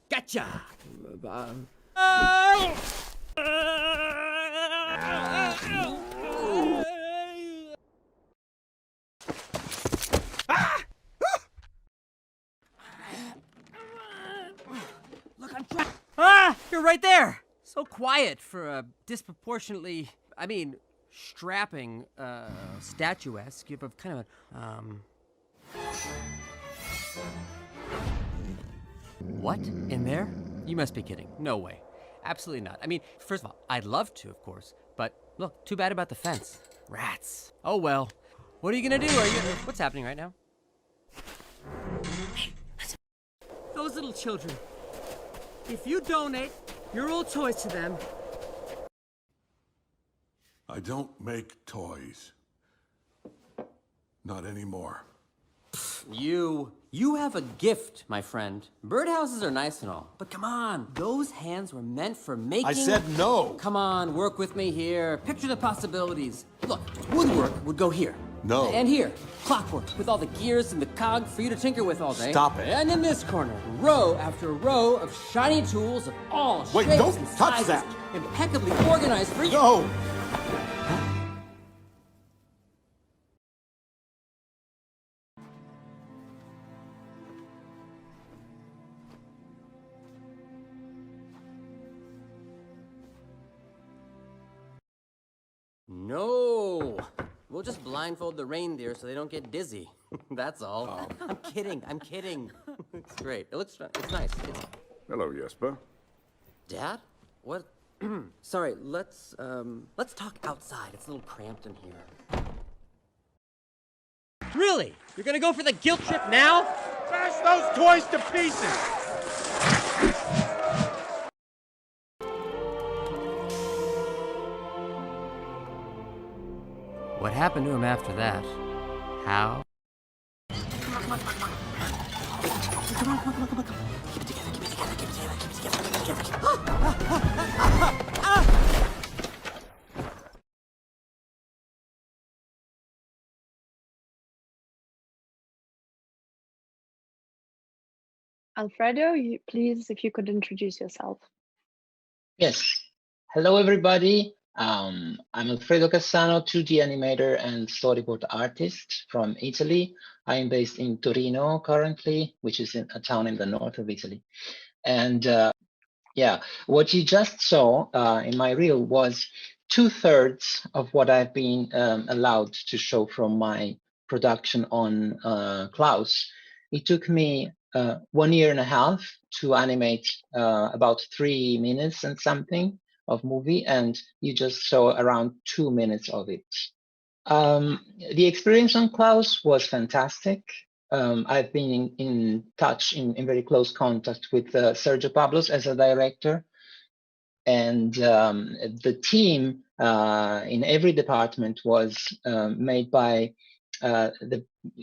Gotcha! Look, I'm trying. Ah! You're right there! So quiet for a disproportionately, strapping, statuesque. You have kind of a, What? In there? You must be kidding. No way. Absolutely not. First of all, I'd love to, of course, but look, too bad about the fence. Rats. Oh well. What are you gonna do? What's happening right now? Hey, listen. Those little children. If you donate your old toys to them... I don't make toys. Not anymore. You have a gift, my friend. Birdhouses are nice and all, but come on, those hands were meant for making... I said no! Come on, work with me here. Picture the possibilities. Look, woodwork would go here. No. And here, clockwork with all the gears and the cog for you to tinker with all day. Stop it. And in this corner, row after row of shiny tools of all Wait, shapes don't and touch sizes, that. impeccably organized for you. No! No! We'll just blindfold the reindeer so they don't get dizzy. That's all. I'm kidding. It's great. It's nice. Hello, Jesper. Dad? What? Sorry, let's talk outside. It's a little cramped in here. Really? You're gonna go for the guilt trip now? Smash those toys to pieces! What happened to him after that? How? Come on. Keep it together. Alfredo, please, if you could introduce yourself. Yes. Hello, everybody. I'm Alfredo Cassano, 2D animator and storyboard artist from Italy. I am based in Torino currently, which is a town in the north of Italy. And yeah, what you just saw in my reel was 2/3 of what I've been allowed to show from my production on Klaus. It took me 1.5 years to animate about 3 minutes and something of movie, and you just saw around 2 minutes of it. The experience on Klaus was fantastic. I've been in touch, in very close contact with Sergio Pablos as a director, and the team in every department was made by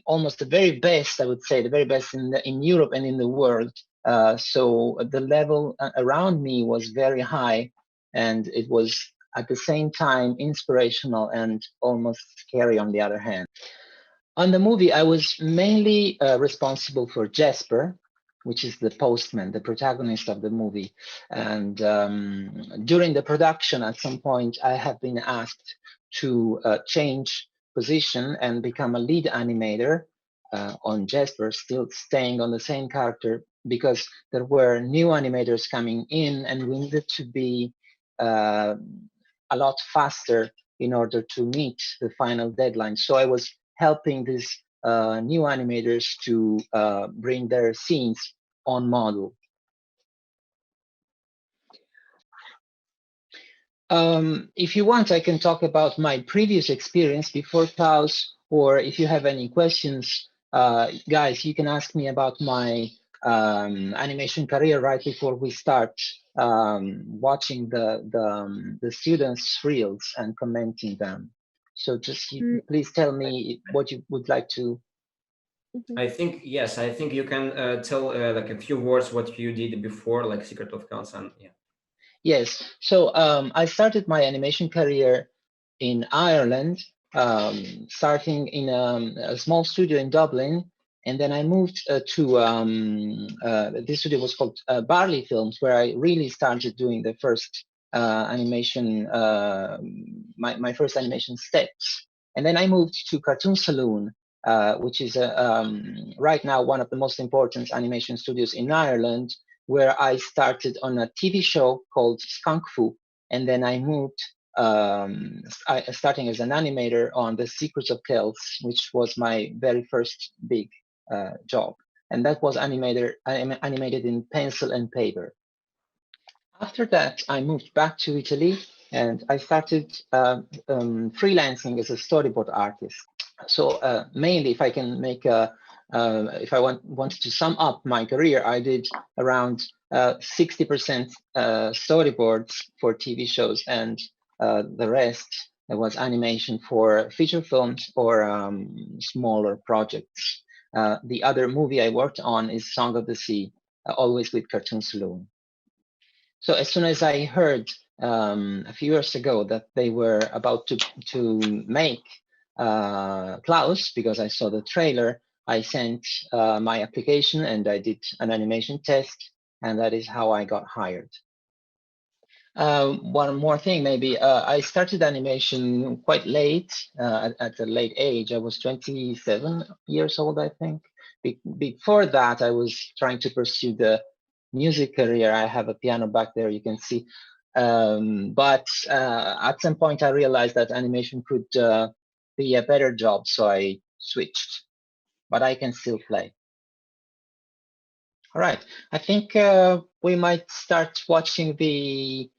almost the very best, I would say, the very best in Europe and in the world. So the level around me was very high, and it was at the same time inspirational and almost scary on the other hand. On the movie, I was mainly responsible for Jesper, which is the postman, the protagonist of the movie. And during the production, at some point, I have been asked to change position and become a lead animator on Jesper, still staying on the same character, because there were new animators coming in and we needed to be a lot faster in order to meet the final deadline. So I was helping these new animators to bring their scenes on model. If you want, I can talk about my previous experience before Klaus, or if you have any questions, guys, you can ask me about my animation career right before we start watching the students' reels and commenting them. So just please tell me what you would like to. I think, yes, I think you can tell like a few words what you did before, like Secret of Klaus, and yeah. Yes, so I started my animation career in Ireland starting in a small studio in Dublin. And then I moved to this studio was called Barley Films, where I really started doing the first animation, my first animation steps. And then I moved to Cartoon Saloon, which is right now one of the most important animation studios in Ireland, where I started on a TV show called Skunk Fu. And then I moved, starting as an animator on The Secrets of Kells, which was my very first big job. And that was animated in pencil and paper. After that, I moved back to Italy and I started freelancing as a storyboard artist. So mainly, if I can make if I wanted to sum up my career, I did around 60% storyboards for TV shows, and the rest was animation for feature films or smaller projects. The other movie I worked on is Song of the Sea, always with Cartoon Saloon. So as soon as I heard a few years ago that they were about to make Klaus, because I saw the trailer, I sent my application and I did an animation test, and that is how I got hired. One more thing, maybe I started animation quite late, at a late age. I was 27 years old, I think. Before that, I was trying to pursue the music career. I have a piano back there, you can see. But at some point, I realized that animation could be a better job, so I switched. But I can still play. All right, I think we might start watching the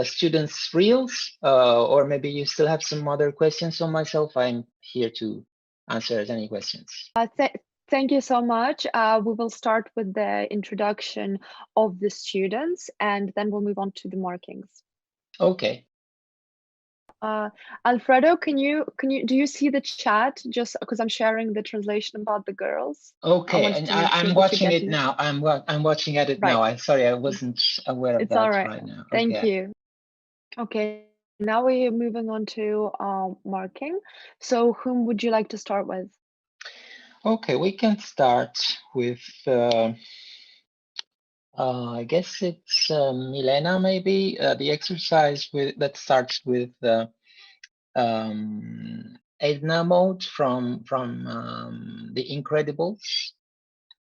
students' reels, or maybe you still have some other questions on myself. I'm here to answer any questions. Thank you so much. We will start with the introduction of the students, and then we'll move on to the markings. Okay. Alfredo, do you see the chat? Just because I'm sharing the translation about the girls. Okay, and I'm watching it now. I'm watching at it now. I'm sorry, I wasn't aware of that right now. Thank you. Okay, now we're moving on to marking. So whom would you like to start with? Okay, we can start with, I guess it's Milena, maybe, the exercise that starts with Edna mode from The Incredibles.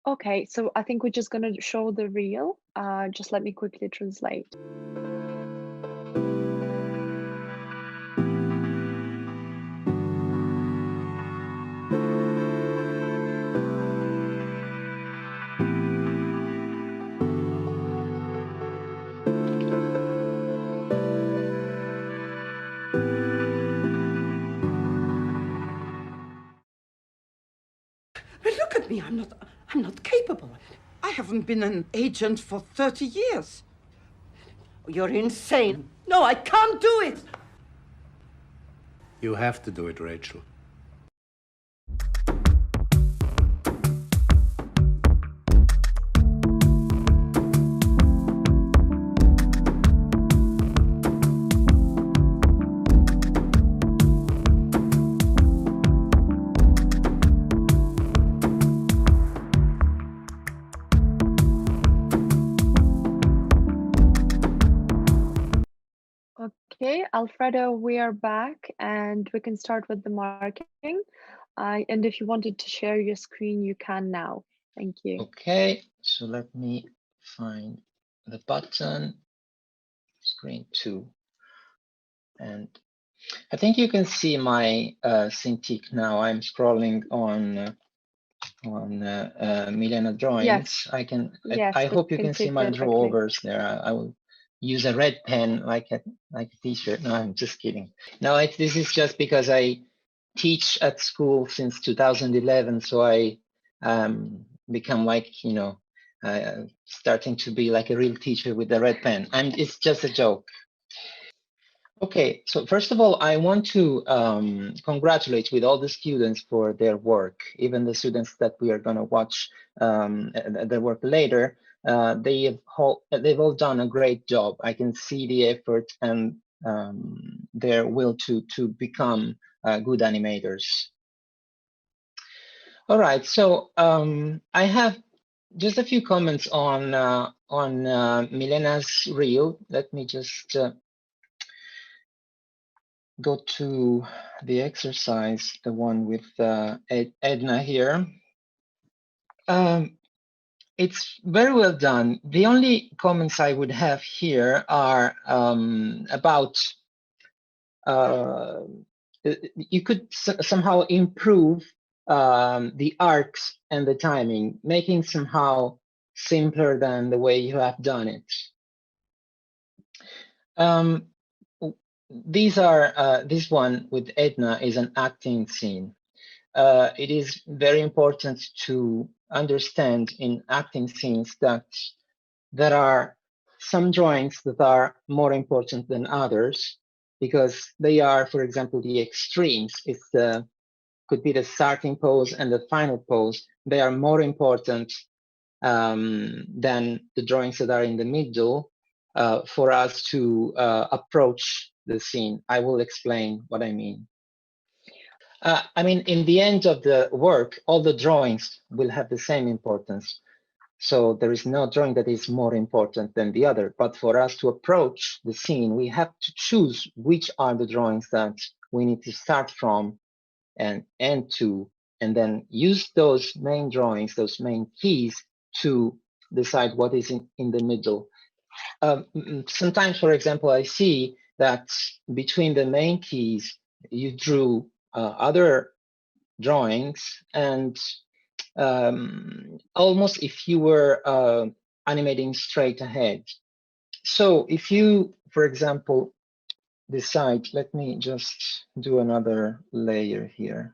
Okay, so I think we're just going to show the reel. Just let me quickly translate. Look at me, I'm not capable. I haven't been an agent for 30 years. You're insane. No, I can't do it. You have to do it, Rachel. Okay, Alfredo, we are back and we can start with the marking. And if you wanted to share your screen, you can now. Thank you. Okay, so let me find the button, screen 2. And I think you can see my Cintiq now. I'm scrolling on Milena drawings. Yes. I hope you can see my drawovers there. I will use a red pen like a t-shirt. No, I'm just kidding. No, this is just because I teach at school since 2011, so I become like, starting to be like a real teacher with the red pen. And it's just a joke. Okay, so first of all, I want to congratulate with all the students for their work, even the students that we are going to watch their work later. They've all done a great job. I can see the effort and their will to become good animators. All right, so I have just a few comments on Milena's reel. Let me just go to the exercise, the one with Edna here. It's very well done. The only comments I would have here are about you could somehow improve the arcs and the timing, making somehow simpler than the way you have done it. These are this one with Edna is an acting scene. It is very important to understand in acting scenes that there are some drawings that are more important than others because they are, for example, the extremes. It's the could be the starting pose and the final pose. They are more important than the drawings that are in the middle for us to approach the scene. I will explain what I mean. I mean, in the end of the work, all the drawings will have the same importance. So there is no drawing that is more important than the other. But for us to approach the scene, we have to choose which are the drawings that we need to start from and end to, and then use those main drawings, those main keys to decide what is in the middle. Sometimes, for example, I see that between the main keys, you drew other drawings and almost if you were animating straight ahead. So if you, for example, decide, let me just do another layer here.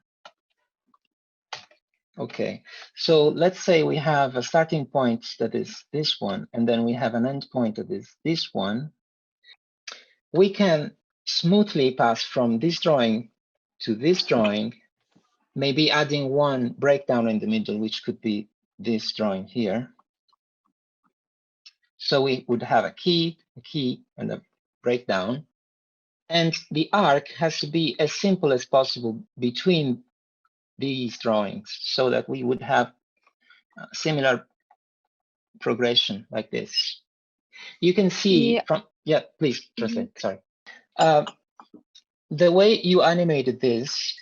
Okay, so let's say we have a starting point that is this one, and then we have an end point that is this one. We can smoothly pass from this drawing to this drawing, maybe adding one breakdown in the middle, which could be this drawing here. So we would have a key, and a breakdown. And the arc has to be as simple as possible between these drawings so that we would have a similar progression like this. You can see from, yeah, please translate, sorry. The way you animated this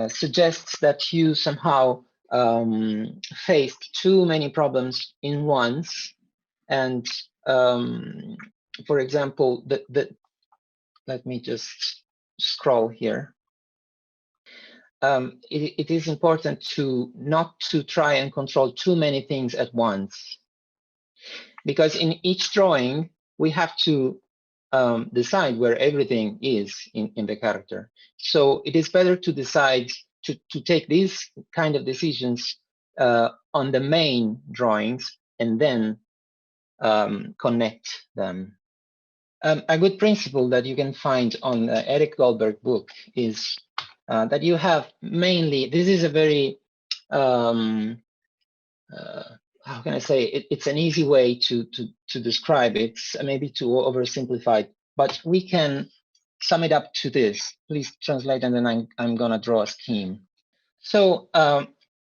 suggests that you somehow faced too many problems in once. And for example, let me just scroll here. It is important to not to try and control too many things at once, because in each drawing we have to decide where everything is in the character. So it is better to decide to take these kind of decisions on the main drawings and then connect them. A good principle that you can find on the Eric Goldberg book is that you have mainly, this is a very, how can I say, it's an easy way to describe it, maybe too oversimplified, but we can sum it up to this. Please translate, and then I'm gonna draw a scheme. So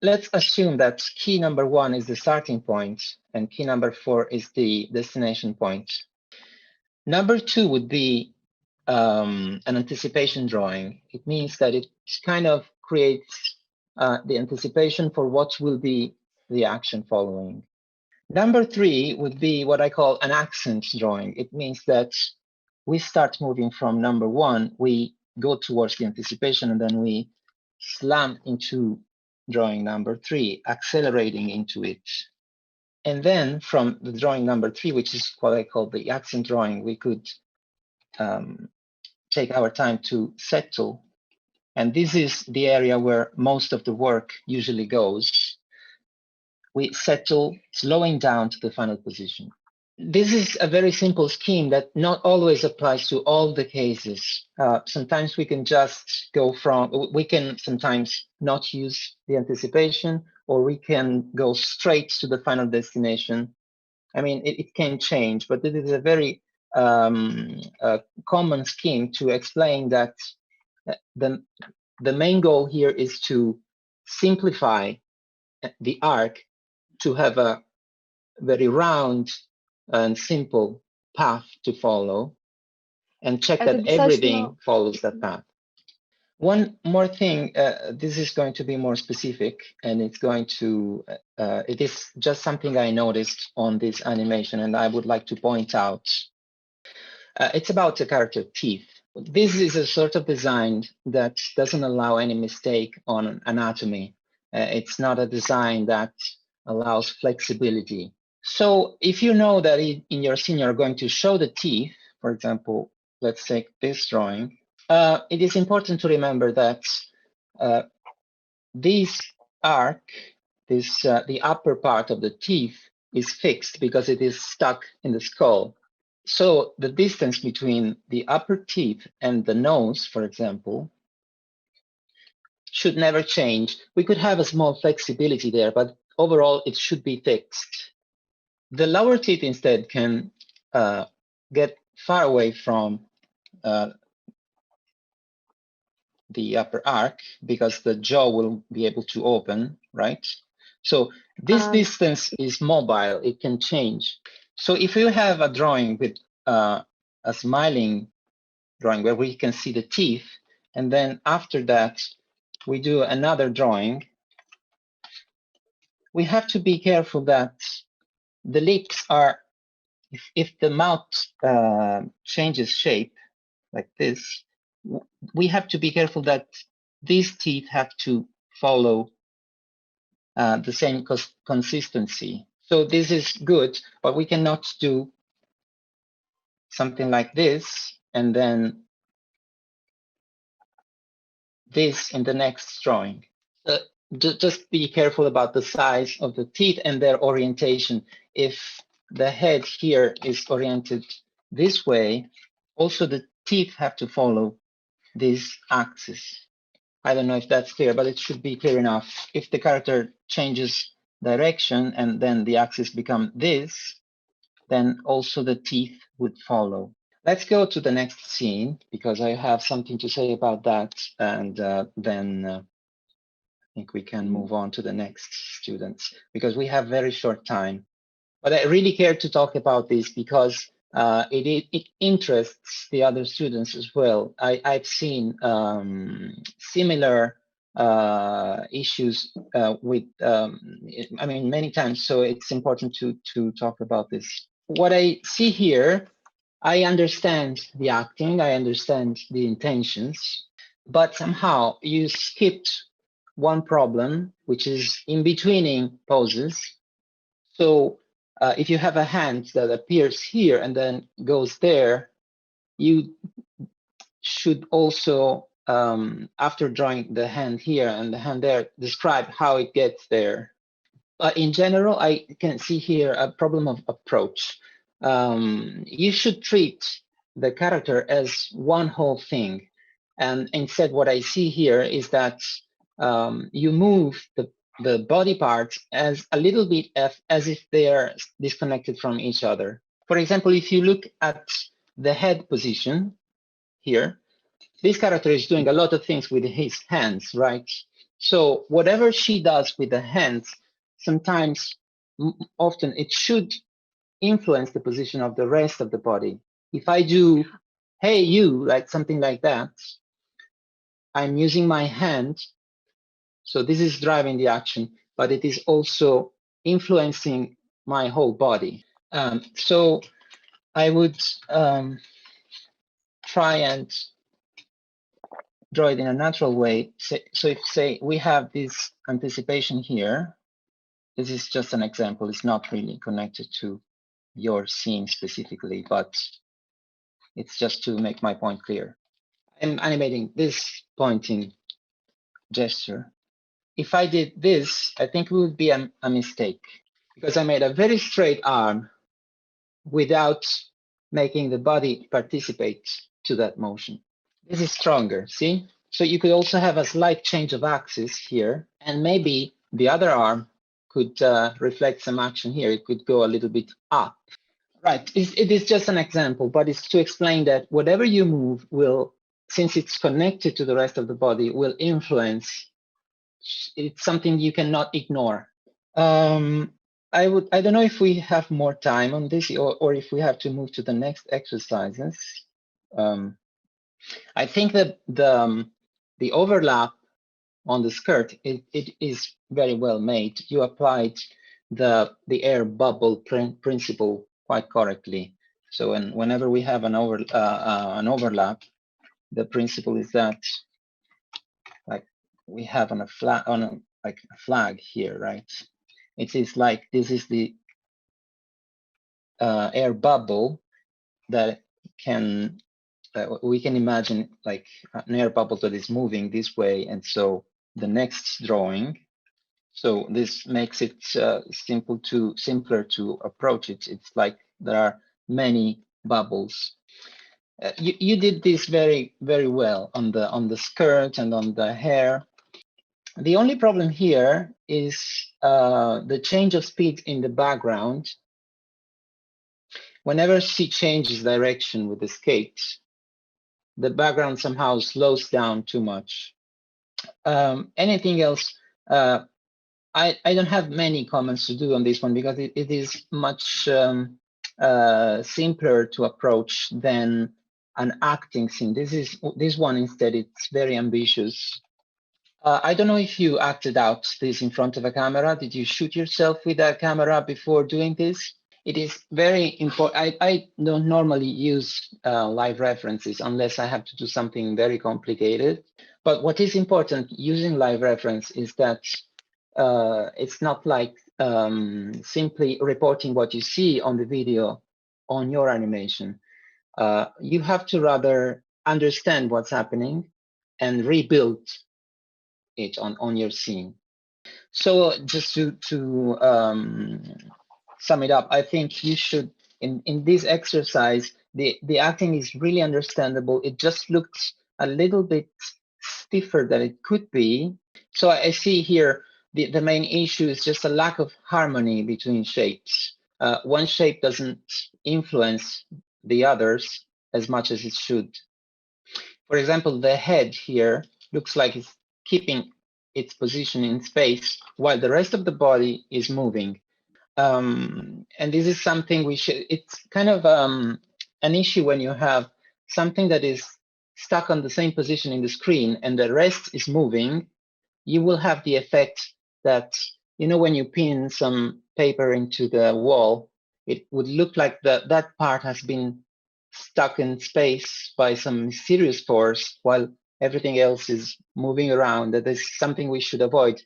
let's assume that key number 1 is the starting point, and key number 4 is the destination point. Number 2 would be an anticipation drawing. It means that it kind of creates the anticipation for what will be the action following. Number 3 would be what I call an accent drawing. It means that we start moving from number 1, we go towards the anticipation, and then we slam into drawing number 3, accelerating into it. And then from the drawing number 3, which is what I call the accent drawing, we could take our time to settle. And this is the area where most of the work usually goes. We settle, slowing down to the final position. This is a very simple scheme that not always applies to all the cases. Sometimes we can just go from, we can sometimes not use the anticipation, or we can go straight to the final destination. I mean, it can change, but it is a very common scheme to explain that the, the main goal here is to simplify the arc to have a very round and simple path to follow, and check I that think everything follows that path. One more thing, this is going to be more specific, and it's going to, it is just something I noticed on this animation, and I would like to point out. It's about the character teeth. This is a sort of design that doesn't allow any mistake on anatomy. It's not a design that allows flexibility. So if you know that in your scene you're going to show the teeth, for example, let's take this drawing, it is important to remember that this arc, the upper part of the teeth is fixed because it is stuck in the skull. So the distance between the upper teeth and the nose, for example, should never change. We could have a small flexibility there, but overall it should be fixed. The lower teeth instead can get far away from the upper arc because the jaw will be able to open, right? So this distance is mobile, it can change. So if you have a drawing with a smiling drawing where we can see the teeth, and then after that, we do another drawing, we have to be careful that the lips are, if the mouth changes shape like this, we have to be careful that these teeth have to follow the same consistency. So this is good, but we cannot do something like this and then this in the next drawing. Just be careful about the size of the teeth and their orientation. If the head here is oriented this way, also the teeth have to follow this axis. I don't know if that's clear, but it should be clear enough. If the character changes direction and then the axis become this, then also the teeth would follow. Let's go to the next scene because I have something to say about that, and then I think we can move on to the next students because we have very short time. But I really care to talk about this because it interests the other students as well. I've seen similar issues with, I mean, many times, so it's important to talk about this. What I see here, I understand the acting, I understand the intentions, but somehow you skipped one problem, which is in betweening poses. So if you have a hand that appears here and then goes there, you should also, after drawing the hand here and the hand there, describe how it gets there. But in general, I can see here a problem of approach. You should treat the character as one whole thing. And instead, what I see here is that you move the body parts as a little bit as if they are disconnected from each other. For example, if you look at the head position here, this character is doing a lot of things with his hands, right? So whatever she does with the hands, sometimes, often it should influence the position of the rest of the body. If I do, hey, you, like something like that, I'm using my hand. So this is driving the action, but it is also influencing my whole body. So I would try and draw it in a natural way. So if, say, we have this anticipation here, this is just an example. It's not really connected to your scene specifically, but it's just to make my point clear. I'm animating this pointing gesture. If I did this, I think it would be a mistake because I made a very straight arm without making the body participate to that motion. This is stronger, see? So you could also have a slight change of axis here, and maybe the other arm could reflect some action here. It could go a little bit up. Right, it is just an example, but it's to explain that whatever you move will since it's connected to the rest of the body, will influence. It's something you cannot ignore. I don't know if we have more time on this or if we have to move to the next exercises. I think that the overlap on the skirt, it is very well made. You applied the air bubble principle quite correctly. So whenever we have an overlap, the principle is that, like, we have on a flag here, right? It is like this is the air bubble that can we can imagine like an air bubble that is moving this way, and so the next drawing. So this makes it simpler to approach it. It's like there are many bubbles. You did this very well on the skirt and on the hair. The only problem here is the change of speed in the background. Whenever she changes direction with the skates, the background somehow slows down too much. Anything else? I don't have many comments to do on this one because it is much simpler to approach than an acting scene. This one instead, it's very ambitious. I don't know if you acted out this in front of a camera. Did you shoot yourself with a camera before doing this? It is very important. I don't normally use live references unless I have to do something very complicated. But what is important using live reference is that it's not like simply reporting what you see on the video on your animation. You have to rather understand what's happening and rebuild it on your scene. So just to sum it up, I think you should, in this exercise, the acting is really understandable. It just looks a little bit stiffer than it could be. So I see here the main issue is just a lack of harmony between shapes. One shape doesn't influence the others as much as it should. For example, the head here looks like it's keeping its position in space while the rest of the body is moving. And this is something it's kind of an issue when you have something that is stuck on the same position in the screen and the rest is moving. You will have the effect that, when you pin some paper into the wall, it would look like that part has been stuck in space by some mysterious force while everything else is moving around. That is something we should avoid.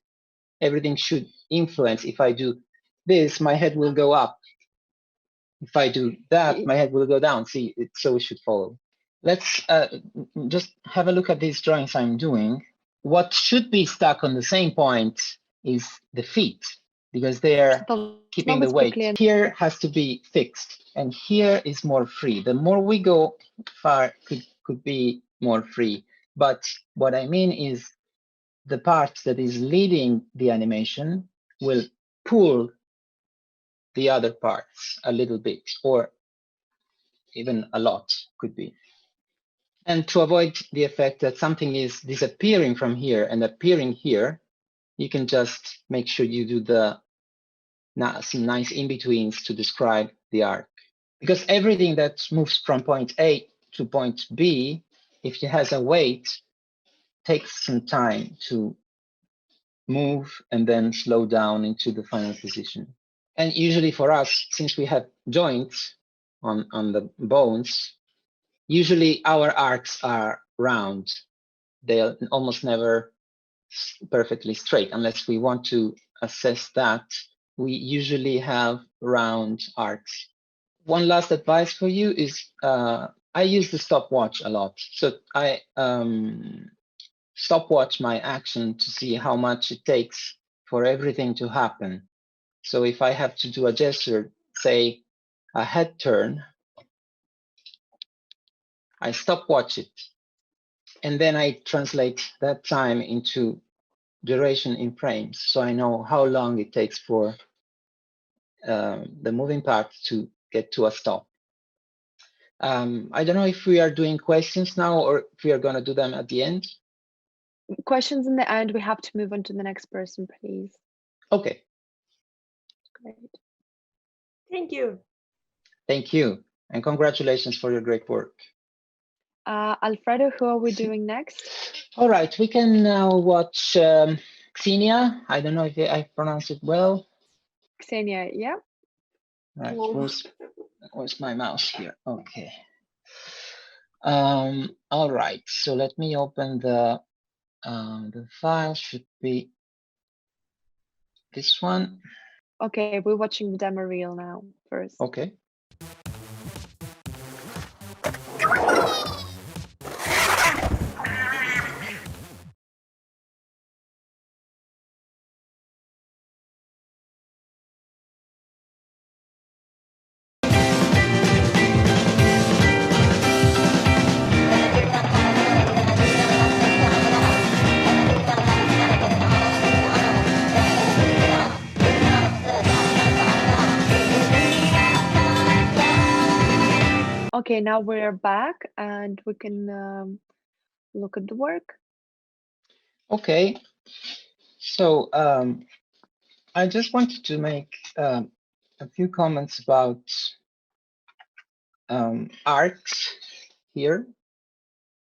Everything should influence. If I do this, my head will go up. If I do that, my head will go down. See, so it should follow. Let's just have a look at these drawings I'm doing. What should be stuck on the same point is the feet, because they're keeping the weight. Here has to be fixed, and here is more free. The more we go far, could be more free. But what I mean is the part that is leading the animation will pull the other parts a little bit, or even a lot could be. And to avoid the effect that something is disappearing from here and appearing here, you can just make sure you do some nice in-betweens to describe the arc. Because everything that moves from point A to point B, if it has a weight, takes some time to move and then slow down into the final position. And usually for us, since we have joints on the bones, usually our arcs are round. They are almost never perfectly straight. Unless we want to assess that, we usually have round arcs. One last advice for you is I use the stopwatch a lot. So I stopwatch my action to see how much it takes for everything to happen. So if I have to do a gesture, say a head turn, I stopwatch it. And then I translate that time into duration in frames. So I know how long it takes for the moving part to get to a stop. I don't know if we are doing questions now or if we are going to do them at the end. Questions in the end. We have to move on to the next person, please. Okay. Great. Thank you. Thank you. And congratulations for your great work. Alfredo, who are we doing next? All right, we can now watch Xenia. I don't know if I pronounced it well. Xenia, yeah. Right, where's my mouse here? Okay. All right, so let me open the file. Should be this one. Okay, we're watching the demo reel now first. Okay. Okay, now we're back and we can look at the work. Okay. So I just wanted to make a few comments about arcs here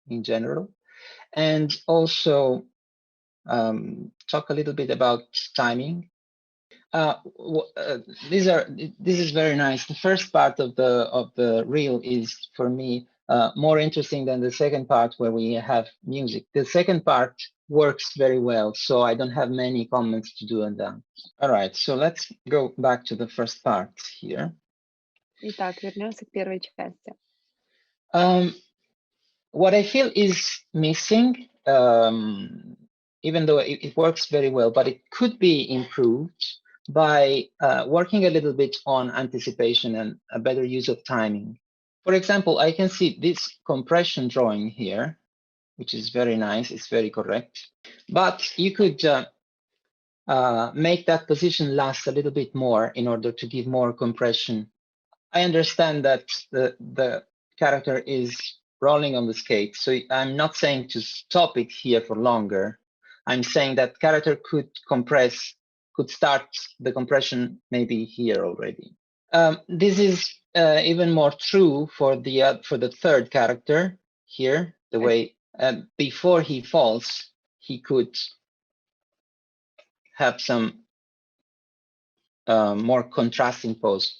in general, and also talk a little bit about timing. This is very nice. The first part of the reel is for me more interesting than the second part where we have music. The second part works very well, so I don't have many comments to do on that. All right, so let's go back to the first part here. Итак, вернемся к первой части. What I feel is missing, even though it works very well, but it could be improved by working a little bit on anticipation and a better use of timing. For example, I can see this compression drawing here, which is very nice, it's very correct. But you could make that position last a little bit more in order to give more compression. I understand that the character is rolling on the skate, so I'm not saying to stop it here for longer. I'm saying that character could compress, could start the compression maybe here already. This is even more true for the third character here. The way before he falls, he could have some more contrasting pose.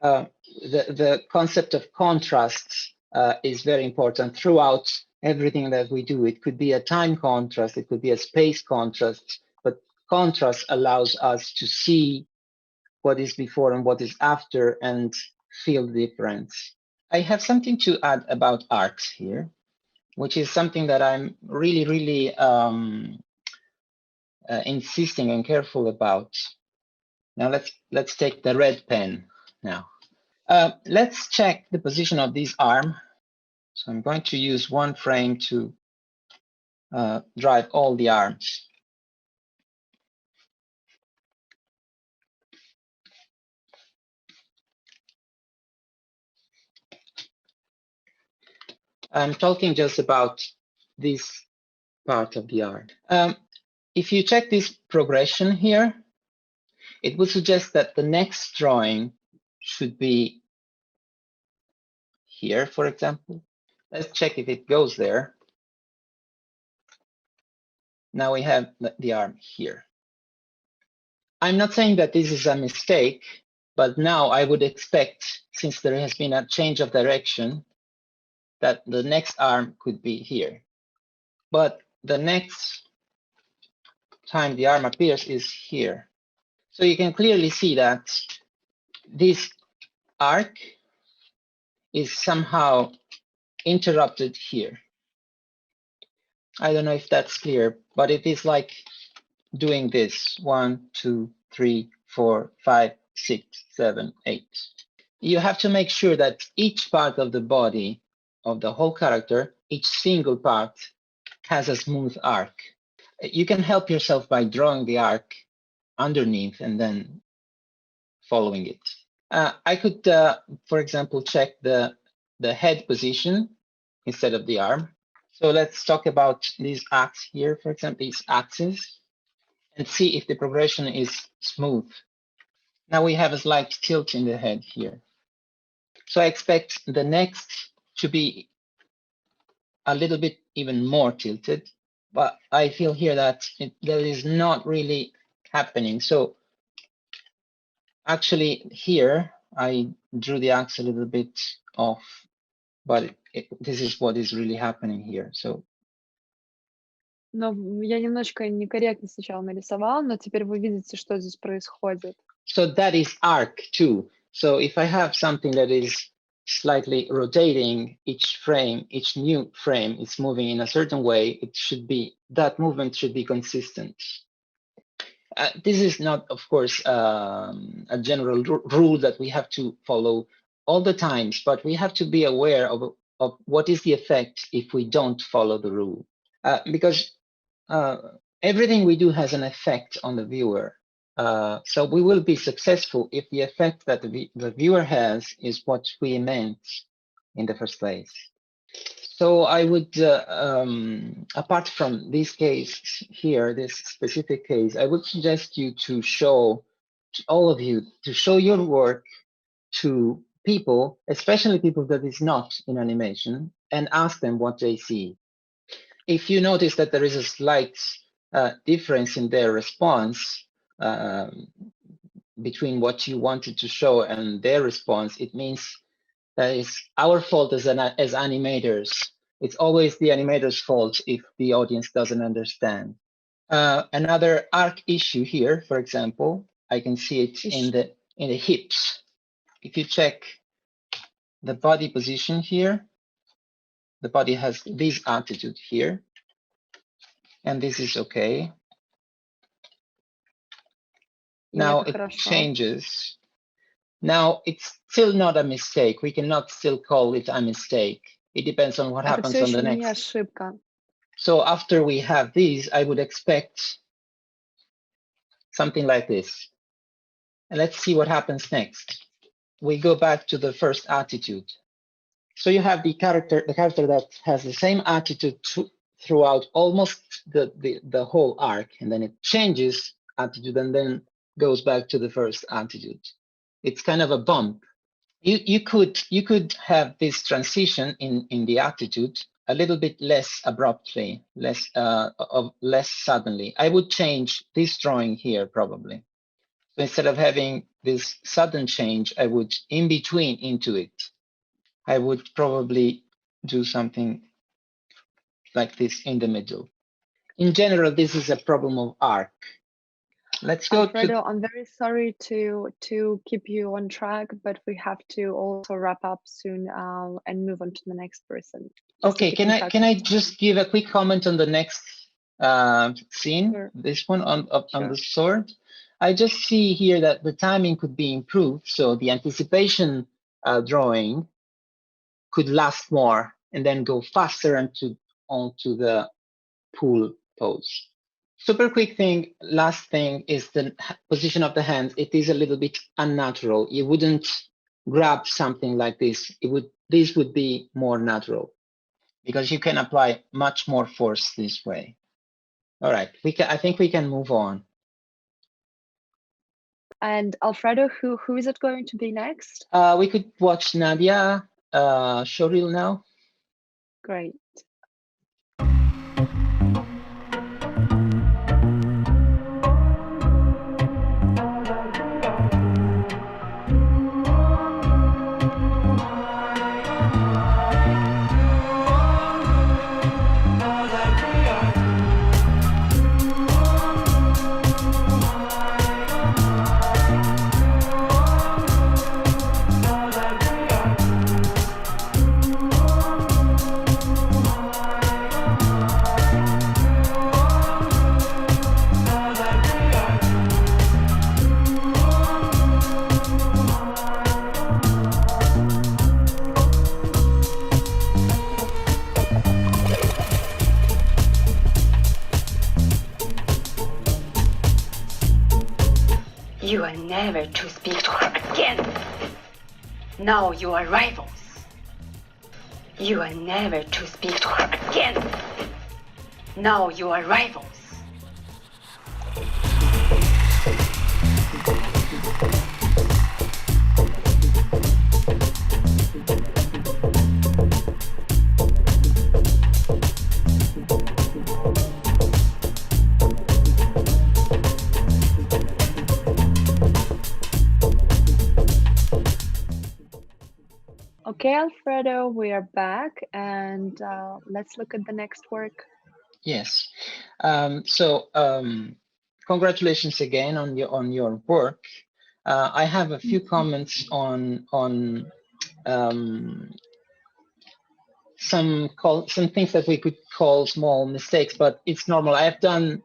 The concept of contrast is very important throughout everything that we do. It could be a time contrast, it could be a space contrast, but contrast allows us to see what is before and what is after and feel the difference. I have something to add about arcs here, which is something that I'm really insisting and careful about. Now let's take the red pen now. Let's check the position of this arm. So I'm going to use one frame to drive all the arms. I'm talking just about this part of the arm. If you check this progression here, it would suggest that the next drawing should be here, for example. Let's check if it goes there. Now we have the arm here. I'm not saying that this is a mistake, but now I would expect, since there has been a change of direction, that the next arm could be here. But the next time the arm appears is here. So you can clearly see that this arc is somehow interrupted here. I don't know if that's clear, but it is like doing this 1, 2, 3, 4, 5, 6, 7, 8. You have to make sure that each part of the body of the whole character, each single part, has a smooth arc. You can help yourself by drawing the arc underneath and then following it. I could, for example, check the the head position instead of the arm. So let's talk about these axes here, for example, these axes, and see if the progression is smooth. Now we have a slight tilt in the head here. So I expect the next to be a little bit even more tilted, but I feel here that that is not really happening. So actually here, I drew the axe a little bit off, but this is what is really happening here. So Но я немножко некорректно сначала нарисовала, но теперь вы видите, что здесь происходит. So that is arc too. So if I have something that is slightly rotating each frame, each new frame is moving in a certain way, it should be, that movement should be consistent. This is not, of course, a general rule that we have to follow all the times, but we have to be aware of what is the effect if we don't follow the rule. Because everything we do has an effect on the viewer. So we will be successful if the effect that the viewer has is what we meant in the first place. So I would, apart from this case here, this specific case, I would suggest you to show, all of you, to show your work to people, especially people that is not in animation, and ask them what they see. If you notice that there is a slight difference in their response between what you wanted to show and their response, it means that it's our fault as animators. It's always the animator's fault if the audience doesn't understand. Another arc issue here, for example, I can see it in the hips. If you check the body position here, the body has this attitude here, and this is okay. Now it changes. Now it's still not a mistake. We cannot still call it a mistake. It depends on what happens on the next. So after we have these, I would expect something like this. And let's see what happens next. We go back to the first attitude. So you have the character that has the same attitude throughout almost the whole arc, and then it changes attitude and then goes back to the first attitude. It's kind of a bump. You could have this transition in the attitude a little bit less abruptly, less suddenly. I would change this drawing here probably. So instead of having this sudden change, I would in between into it. I would probably do something like this in the middle. In general, this is a problem of arc. Let's go Alfredo, I'm very sorry to keep you on track, but we have to also wrap up soon and move on to the next person. Okay, can I just give a quick comment on the next scene? Sure. This one on the sword. I just see here that the timing could be improved, so the anticipation drawing could last more and then go faster onto the pull pose. Super quick thing, last thing is the position of the hands. It is a little bit unnatural. You wouldn't grab something like this. This would be more natural because you can apply much more force this way. All right, I think we can move on. And Alfredo, who is it going to be next? We could watch Nadia showreel now. Great. You are never to speak to her again. Now you are rivals. You are never to speak to her again. Now you are rivals. Okay, Alfredo, we are back, and let's look at the next work. Yes. Congratulations again on your work. I have a few comments on some things that we could call small mistakes, but it's normal. I've done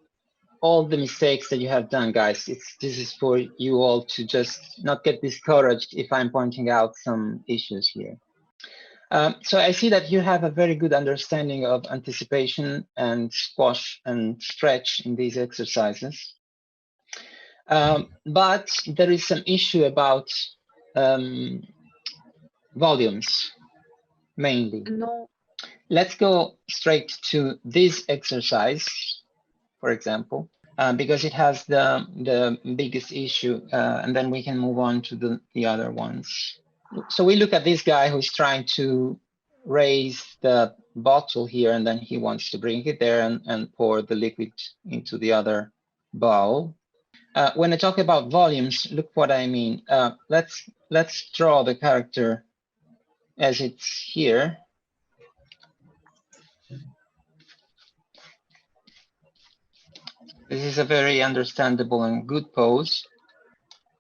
all the mistakes that you have done, guys. This is for you all to just not get discouraged if I'm pointing out some issues here. So I see that you have a very good understanding of anticipation and squash and stretch in these exercises. But there is some issue about volumes, mainly. No. Let's go straight to this exercise, for example, because it has the biggest issue, and then we can move on to the other ones. So we look at this guy who's trying to raise the bottle here, and then he wants to bring it there and pour the liquid into the other bowl. When I talk about volumes, look what I mean. Let's draw the character as it's here. This is a very understandable and good pose.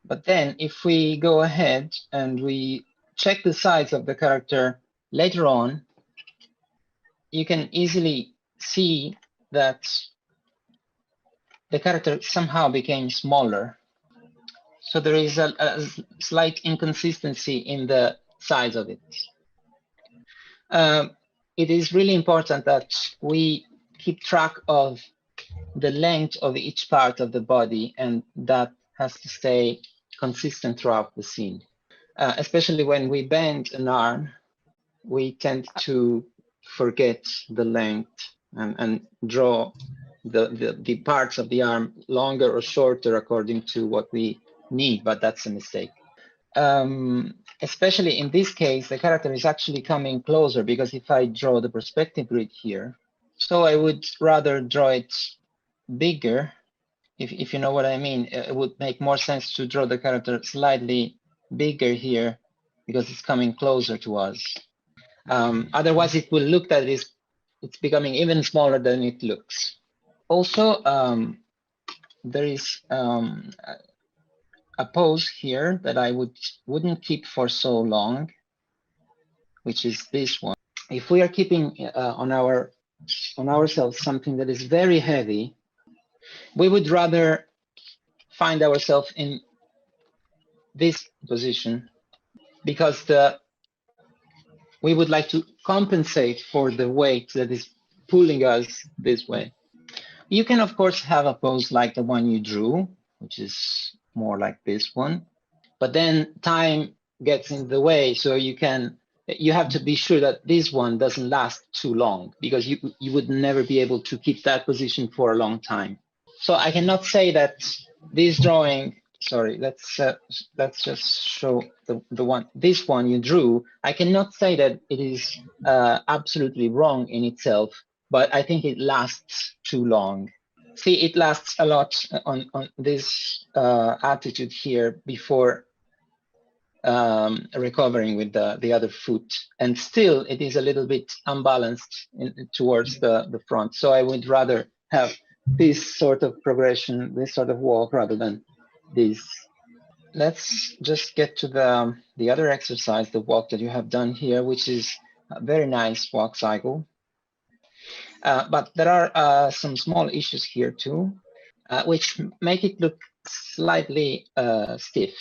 But then if we go ahead and we check the size of the character later on, you can easily see that the character somehow became smaller. So there is a slight inconsistency in the size of it. It is really important that we keep track of the length of each part of the body, and that has to stay consistent throughout the scene. Especially when we bend an arm, we tend to forget the length and draw the parts of the arm longer or shorter according to what we need, but that's a mistake. Especially in this case, the character is actually coming closer, because if I draw the perspective grid here, so I would rather draw it bigger, if you know what I mean. It would make more sense to draw the character slightly bigger here, because it's coming closer to us. Otherwise, it will look that it's becoming even smaller than it looks. Also, there is a pose here that I wouldn't keep for so long, which is this one. If we are keeping on ourselves something that is very heavy, we would rather find ourselves in this position, because we would like to compensate for the weight that is pulling us this way. You can, of course, have a pose like the one you drew, which is more like this one, but then time gets in the way, so you have to be sure that this one doesn't last too long, because you would never be able to keep that position for a long time. So I cannot say that this drawing, sorry, let's just show this one you drew. I cannot say that it is absolutely wrong in itself, but I think it lasts too long. See, it lasts a lot on this attitude here before recovering with the other foot, and still it is a little bit unbalanced towards the front. So I would rather have this sort of progression, this sort of walk, rather than this. Let's just get to the other exercise, the walk that you have done here, which is a very nice walk cycle. But there are some small issues here too, which make it look slightly stiff.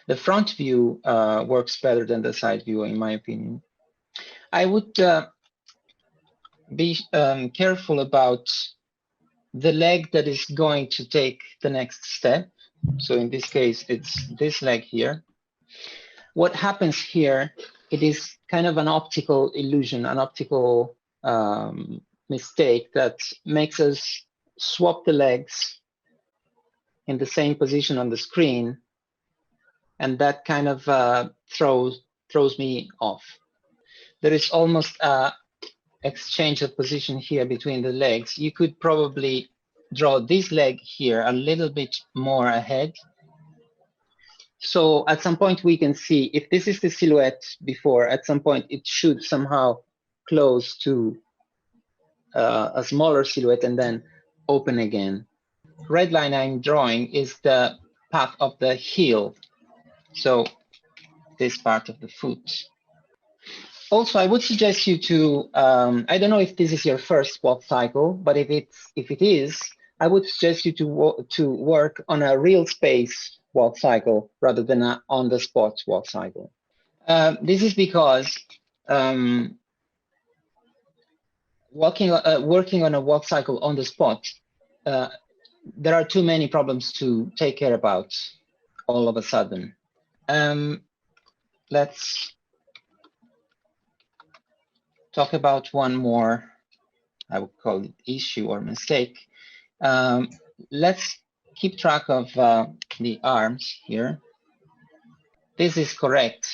The front view works better than the side view, in my opinion. I would be careful about the leg that is going to take the next step. So in this case, it's this leg here. What happens here it is kind of an optical illusion, an optical mistake that makes us swap the legs in the same position on the screen, and that kind of throws me off. There is almost a exchange of position here between the legs. You could probably draw this leg here a little bit more ahead. So at some point we can see if this is the silhouette before, at some point it should somehow close to a smaller silhouette and then open again. Red line I'm drawing is the path of the heel. So this part of the foot. Also, I would suggest you to, I don't know if this is your first walk cycle, but if it is, I would suggest you to work on a real space walk cycle rather than an on-the-spot walk cycle. This is because working on a walk cycle on the spot, there are too many problems to take care about all of a sudden. Let's talk about one more, I would call it issue or mistake. Let's keep track of the arms here. This is correct.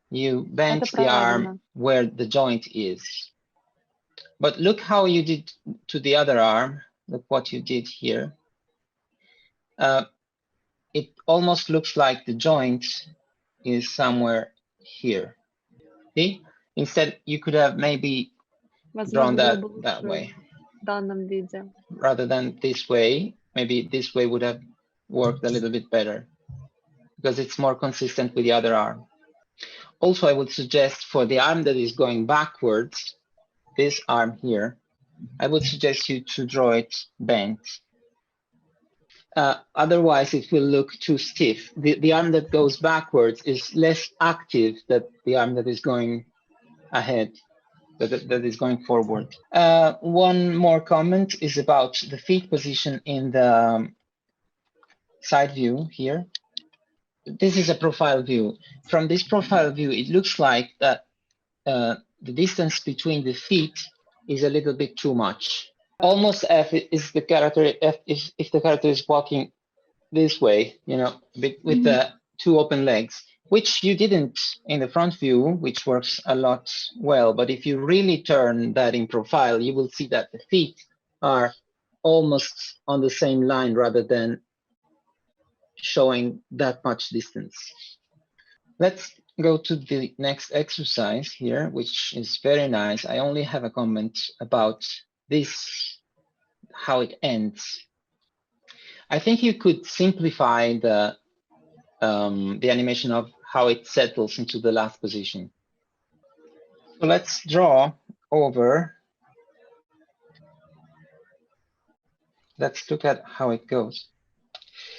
You bent the arm where the joint is. But look how you did to the other arm. Look what you did here. It almost looks like the joint is somewhere here. See? Instead, you could have maybe drawn that way. Rather than this way, maybe this way would have worked a little bit better because it's more consistent with the other arm. Also, I would suggest for the arm that is going backwards, this arm here, I would suggest you to draw it bent. Otherwise, it will look too stiff. The arm that goes backwards is less active than the arm that is going ahead, that is going forward. One more comment is about the feet position in the side view here. This is a profile view. From this profile view, it looks like that the distance between the feet is a little bit too much. Almost if the character is walking this way, you know, with the two open legs, which you didn't in the front view, which works a lot well. But if you really turn that in profile, you will see that the feet are almost on the same line rather than showing that much distance. Let's go to the next exercise here, which is very nice. I only have a comment about this, how it ends. I think you could simplify the animation of how it settles into the last position. So let's draw over. Let's look at how it goes.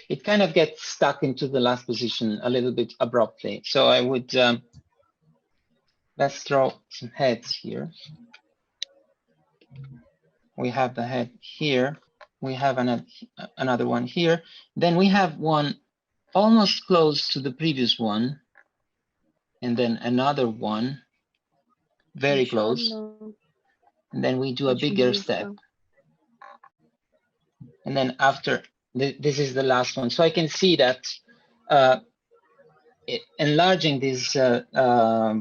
It kind of gets stuck into the last position a little bit abruptly. So I would, let's draw some heads here. We have the head here. We have another one here. Then we have one almost close to the previous one. And then another one very close. And then we do a bigger step. And then after, this is the last one. So I can see that enlarging this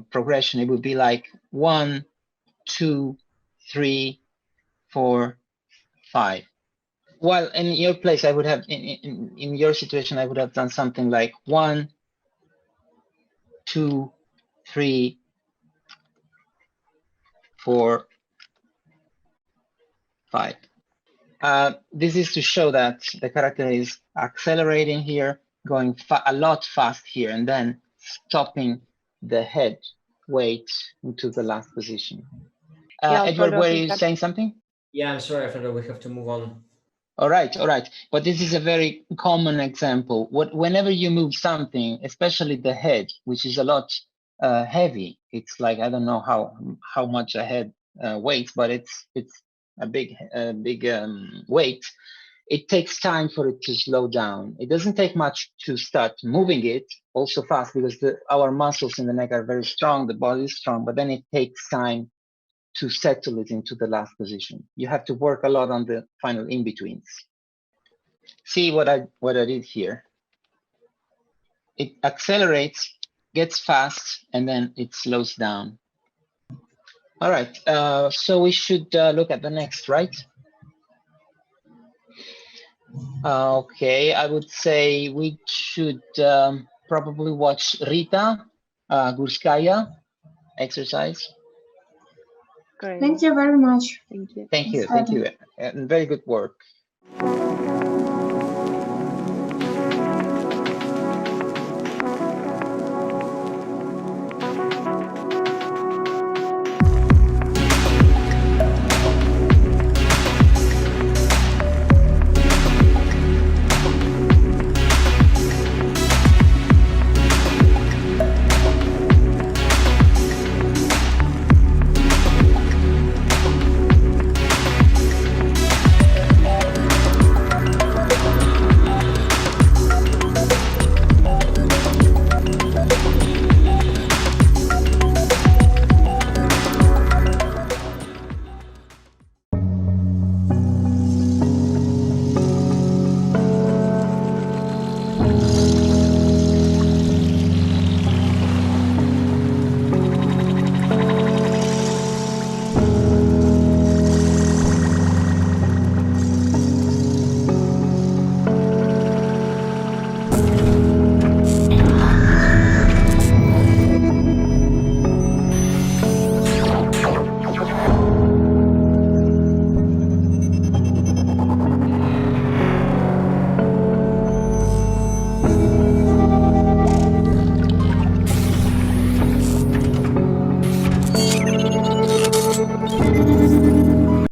progression, it would be like 1, 2, 3, 4, 5. Well, in your place, I would have, in your situation, I would have done something like 1, 2, 3, 4, 5. This is to show that the character is accelerating here, going a lot fast here, and then stopping the head weight into the last position. Edward, were you saying something? Yeah, I'm sorry, Alfredo, we have to move on. All right. But this is a very common example. Whenever you move something, especially the head, which is a lot heavy, it's like, I don't know how much a head weighs, but it's a big weight. it takes time for it to slow down. It doesn't take much to start moving it also fast, because our muscles in the neck are very strong, the body is strong, but then it takes time to settle it into the last position. You have to work a lot on the final in-betweens. See what I did here. It accelerates, gets fast, and then it slows down. All right, so we should look at the next, right? Okay, I would say we should probably watch Rita Gurskaya exercise. Great. Thank you very much. Thank you. Thank you, thank you. And very good work.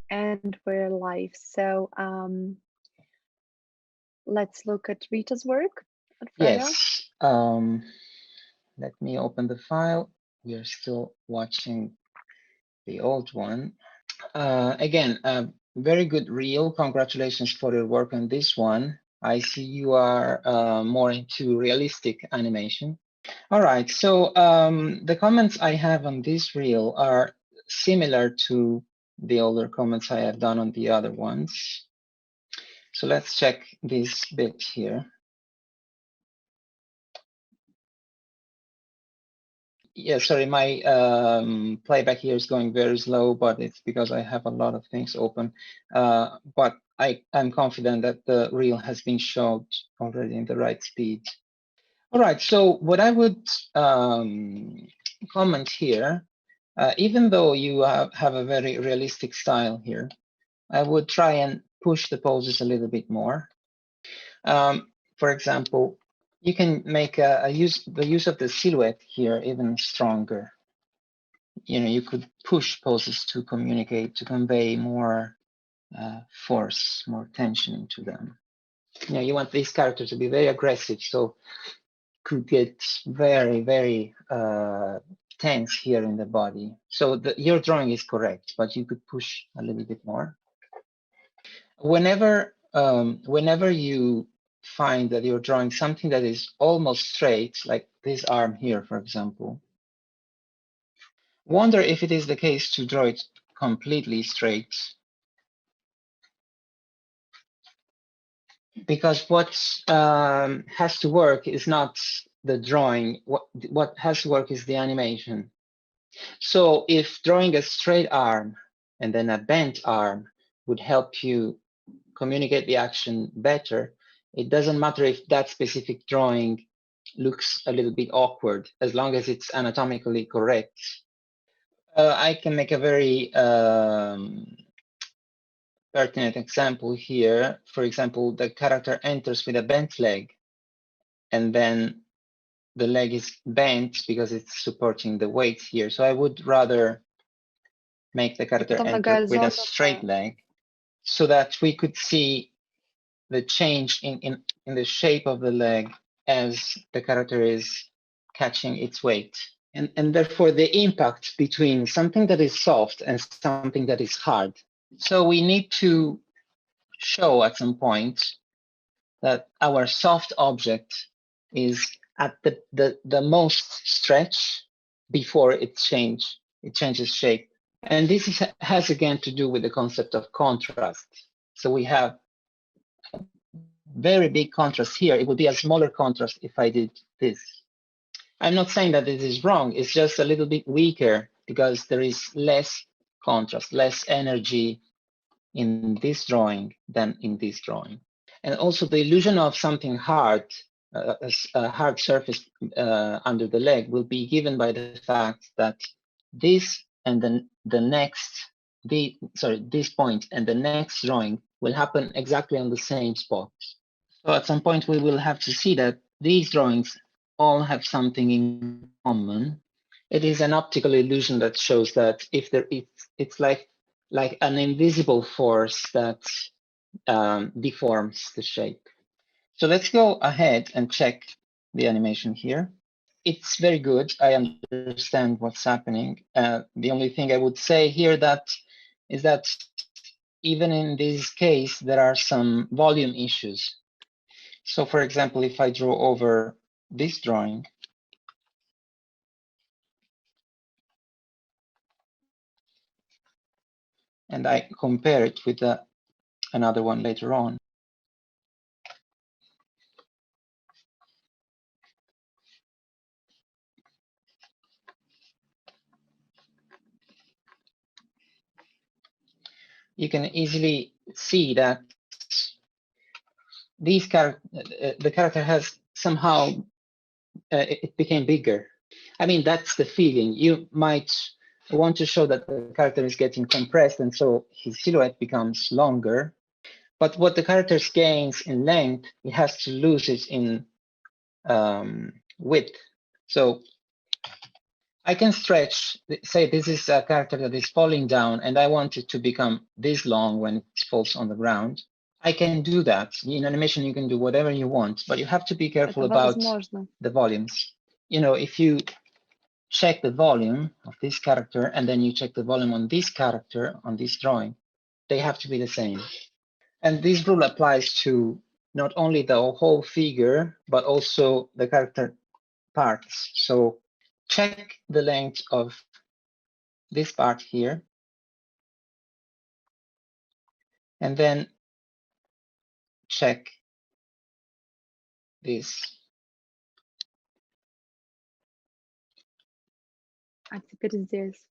And we're live. So let's look at Rita's work. Alfredo. Yes. Let me open the file. We are still watching the old one. Again, very good reel. Congratulations for your work on this one. I see you are more into realistic animation. All right, so the comments I have on this reel are similar to the older comments I have done on the other ones. So let's check this bit here. Yeah, sorry, my playback here is going very slow, but it's because I have a lot of things open. But I'm confident that the reel has been showed already in the right speed. All right, so what I would comment here, even though you have a very realistic style here, I would try and push the poses a little bit more. For example, you can make the use of the silhouette here even stronger. You know, you could push poses to communicate, to convey more force, more tension into them. You know, you want this character to be very aggressive, so could get very, very tense here in the body. So your drawing is correct, but you could push a little bit more. Whenever you find that you're drawing something that is almost straight, like this arm here, for example, wonder if it is the case to draw it completely straight. Because what has to work is not the drawing. What has to work is the animation. So if drawing a straight arm and then a bent arm would help you communicate the action better, it doesn't matter if that specific drawing looks a little bit awkward, as long as it's anatomically correct. I can make a very pertinent example here. For example, the character enters with a bent leg, and then the leg is bent because it's supporting the weight here. So I would rather make the character enter with a straight leg, so that we could see the change in the shape of the leg as the character is catching its weight. And therefore the impact between something that is soft and something that is hard. So we need to show at some point that our soft object is at the most stretch before it changes shape. And this has again to do with the concept of contrast. So we have very big contrast here. It would be a smaller contrast if I did this. I'm not saying that this is wrong. It's just a little bit weaker because there is less contrast, less energy in this drawing than in this drawing. And also the illusion of something hard, a hard surface under the leg will be given by the fact that this and this point and the next drawing will happen exactly on the same spot. So at some point we will have to see that these drawings all have something in common. It is an optical illusion that shows that it's like an invisible force that deforms the shape. So let's go ahead and check the animation here. It's very good. I understand what's happening. The only thing I would say here is that even in this case, there are some volume issues. So for example, if I draw over this drawing, and I compare it with another one later on, you can easily see that the character has somehow, it became bigger. I mean, that's the feeling. You might want to show that the character is getting compressed and so his silhouette becomes longer. But what the character gains in length, it has to lose it in width. So I can stretch, say this is a character that is falling down and I want it to become this long when it falls on the ground. I can do that. In animation, you can do whatever you want, but you have to be careful about the volumes. You know, if you check the volume of this character and then you check the volume on this character, on this drawing, they have to be the same. And this rule applies to not only the whole figure, but also the character parts. So check the length of this part here. And then check this. I think it is this.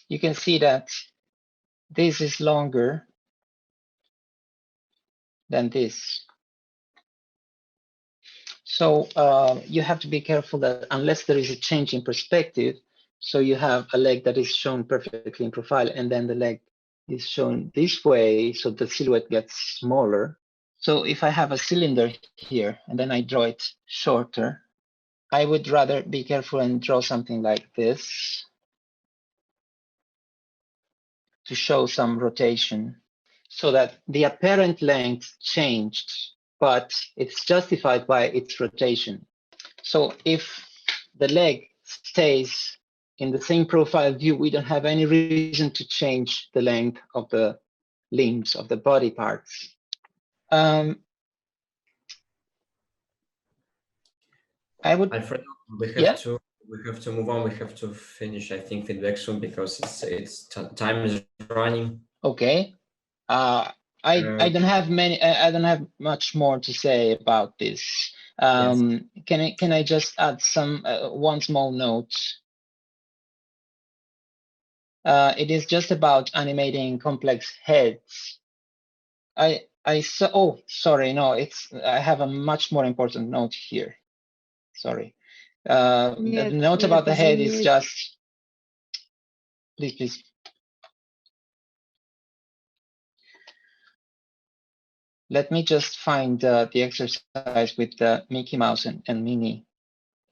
You can see that this is longer than this. So you have to be careful that unless there is a change in perspective, so you have a leg that is shown perfectly in profile and then the leg is shown this way, so the silhouette gets smaller. So if I have a cylinder here and then I draw it shorter, I would rather be careful and draw something like this to show some rotation so that the apparent length changed, but it's justified by its rotation. So if the leg stays in the same profile view, we don't have any reason to change the length of the limbs, of the body parts. I would. Alfredo, we have to move on. We have to finish, I think, feedback soon because time is running. Okay. I don't have I don't have much more to say about this. Yes. Can I just add some one small note? It is just about animating complex heads. I saw. Oh, sorry. No, I have a much more important note here. Sorry. The note about the head is just. Please. Let me just find the exercise with Mickey Mouse and Minnie.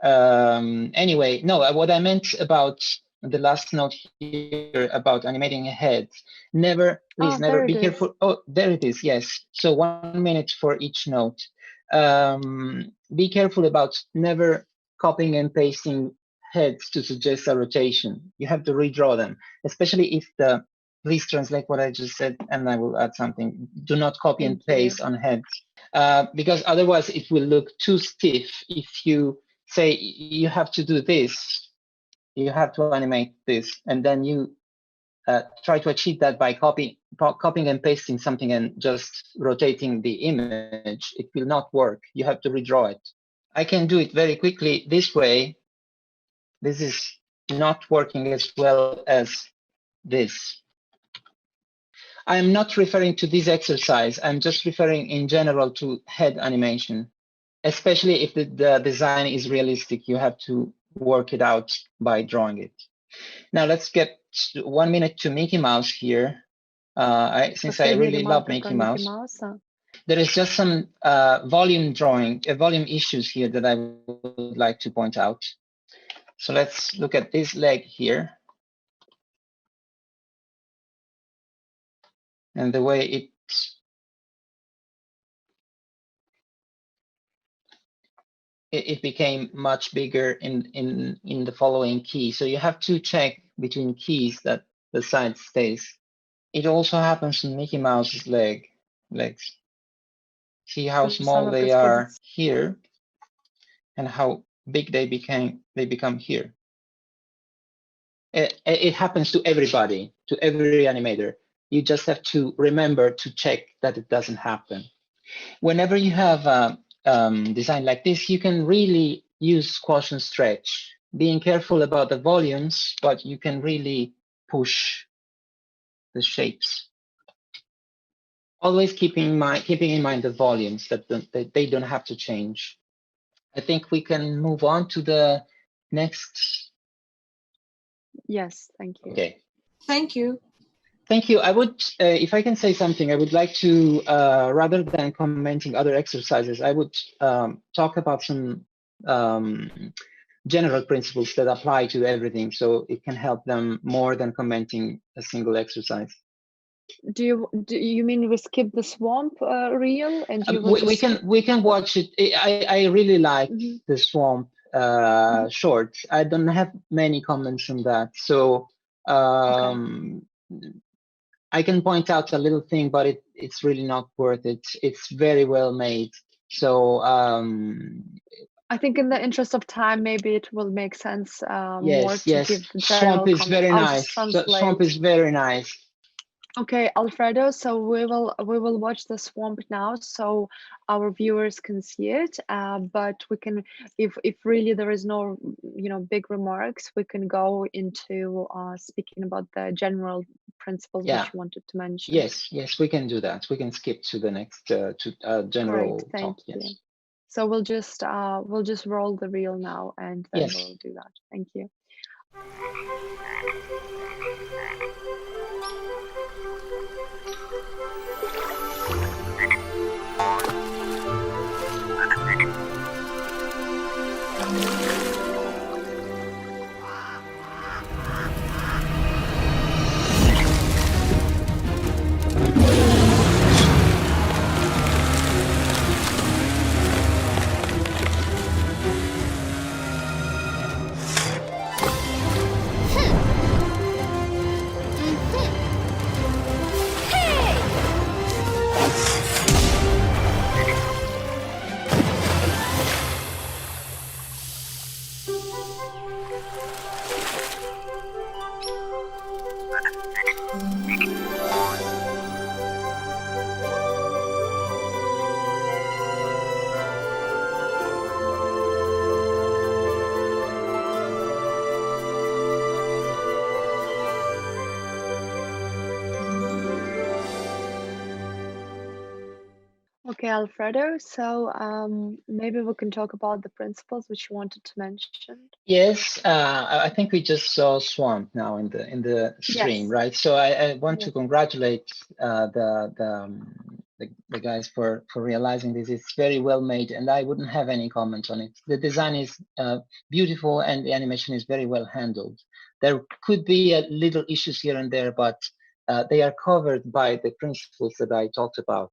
Anyway, no, what I meant about the last note here about animating a head, please never be careful. Oh, there it is, yes. So 1 minute for each note. Be careful about never copying and pasting heads to suggest a rotation. You have to redraw them, especially if the please translate what I just said, and I will add something. Do not copy and Thank you. paste on heads, because otherwise it will look too stiff. If you say you have to do this, you have to animate this, and then you try to achieve that by copying and pasting something and just rotating the image, it will not work. You have to redraw it. I can do it very quickly this way. This is not working as well as this. I'm not referring to this exercise. I'm just referring in general to head animation, especially if the design is realistic. You have to work it out by drawing it. Now let's get 1 minute to Mickey Mouse here. Since I really love Mickey Mouse. There is just some volume issues here that I would like to point out. So let's look at this leg here. And the way it became much bigger in the following key. So you have to check between keys that the side stays. It also happens in Mickey Mouse's legs. See how small they are here and how big they become here. It happens to everybody, to every animator. You just have to remember to check that it doesn't happen. Whenever you have a design like this, you can really use squash and stretch, being careful about the volumes, but you can really push the shapes. Always keeping in mind the volumes, that they don't have to change. I think we can move on to the next. Yes, thank you. Okay. Thank you. Thank you. I would, if I can say something, I would like to, rather than commenting other exercises, I would talk about some general principles that apply to everything, so it can help them more than commenting a single exercise. Do you mean we skip the swamp reel and you will we can watch it. I really like the swamp short. I don't have many comments on that, so I can point out a little thing, but it's really not worth it. It's very well made. So I think in the interest of time, maybe it will make sense more to yes. give the Swamp is very nice. Swamp is very nice. Okay, Alfredo. So we will watch the swamp now, so our viewers can see it. But we can, if really there is no big remarks, we can go into speaking about the general principles which you wanted to mention. Yes, we can do that. We can skip to the next general Great, thank talk. you. Yes. So we'll just roll the reel now, and then we'll do that. Thank you. Okay, Alfredo. So maybe we can talk about the principles which you wanted to mention. Yes, I think we just saw swamp now in the stream, right? So I want to congratulate the guys for realizing this. It's very well made, and I wouldn't have any comment on it. The design is beautiful, and the animation is very well handled. There could be a little issues here and there, but they are covered by the principles that I talked about.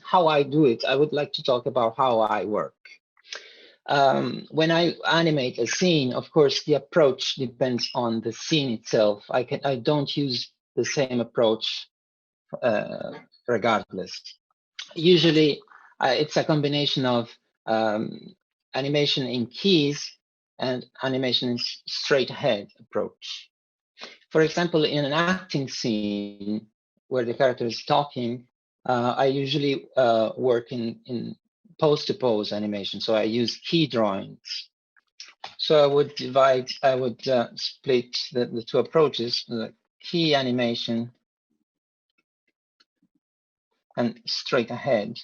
How I do it, I would like to talk about how I work. When I animate a scene, of course, the approach depends on the scene itself. I don't use the same approach regardless. Usually, it's a combination of animation in keys and animation in straight ahead approach. For example, in an acting scene where the character is talking, I usually work in pose-to-pose animation. So I use key drawings. So I would split the two approaches, the key animation and straight ahead.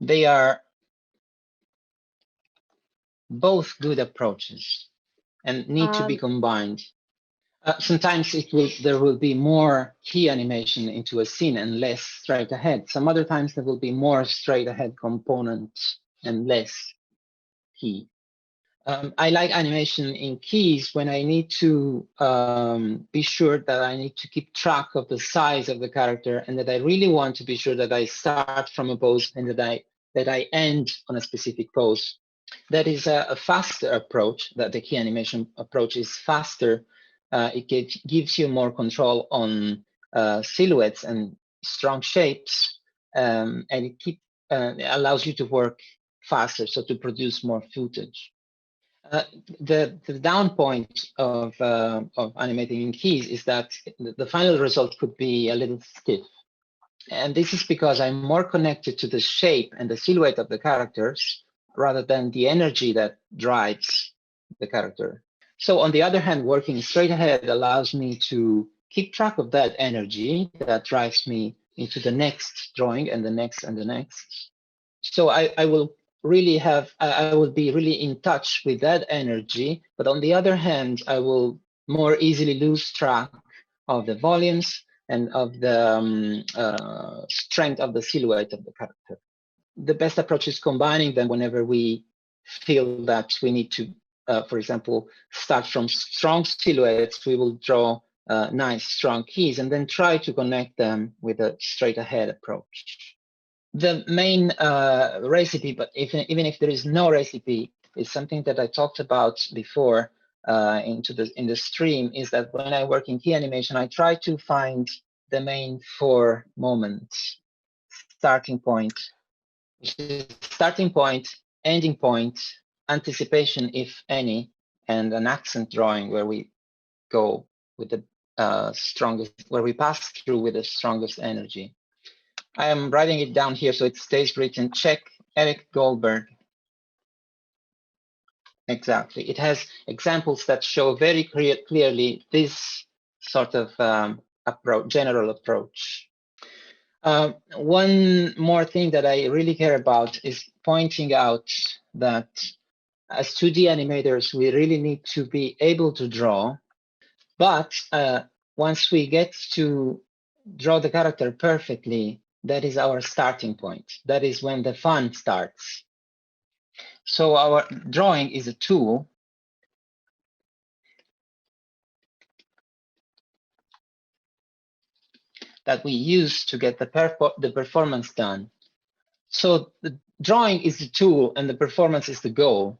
They are both good approaches and need to be combined. Sometimes there will be more key animation into a scene and less straight ahead. Some other times there will be more straight ahead components and less key. I like animation in keys when I need to be sure that I need to keep track of the size of the character, and that I really want to be sure that I start from a pose and that I end on a specific pose. That is a faster approach. That the key animation approach is faster. It gives you more control on silhouettes and strong shapes, and it allows you to work faster, so to produce more footage. The down point of animating in keys is that the final result could be a little stiff. And this is because I'm more connected to the shape and the silhouette of the characters rather than the energy that drives the character. So on the other hand, working straight ahead allows me to keep track of that energy that drives me into the next drawing and the next and the next. So I will be really in touch with that energy, but on the other hand, I will more easily lose track of the volumes and of the strength of the silhouette of the character. The best approach is combining them whenever we feel that we need to, for example, start from strong silhouettes. We will draw nice, strong keys and then try to connect them with a straight ahead approach. The main recipe, but even if there is no recipe, is something that I talked about before in the stream, is that when I work in key animation, I try to find the main 4 moments. Starting point, ending point, anticipation, if any, and an accent drawing where we go with the strongest, where we pass through with the strongest energy. I am writing it down here so it stays written. Check Eric Goldberg. Exactly. It has examples that show very clearly this sort of general approach. One more thing that I really care about is pointing out that as 2D animators, we really need to be able to draw. But once we get to draw the character perfectly, that is our starting point. That is when the fun starts. So our drawing is a tool that we use to get the performance done. So the drawing is the tool and the performance is the goal.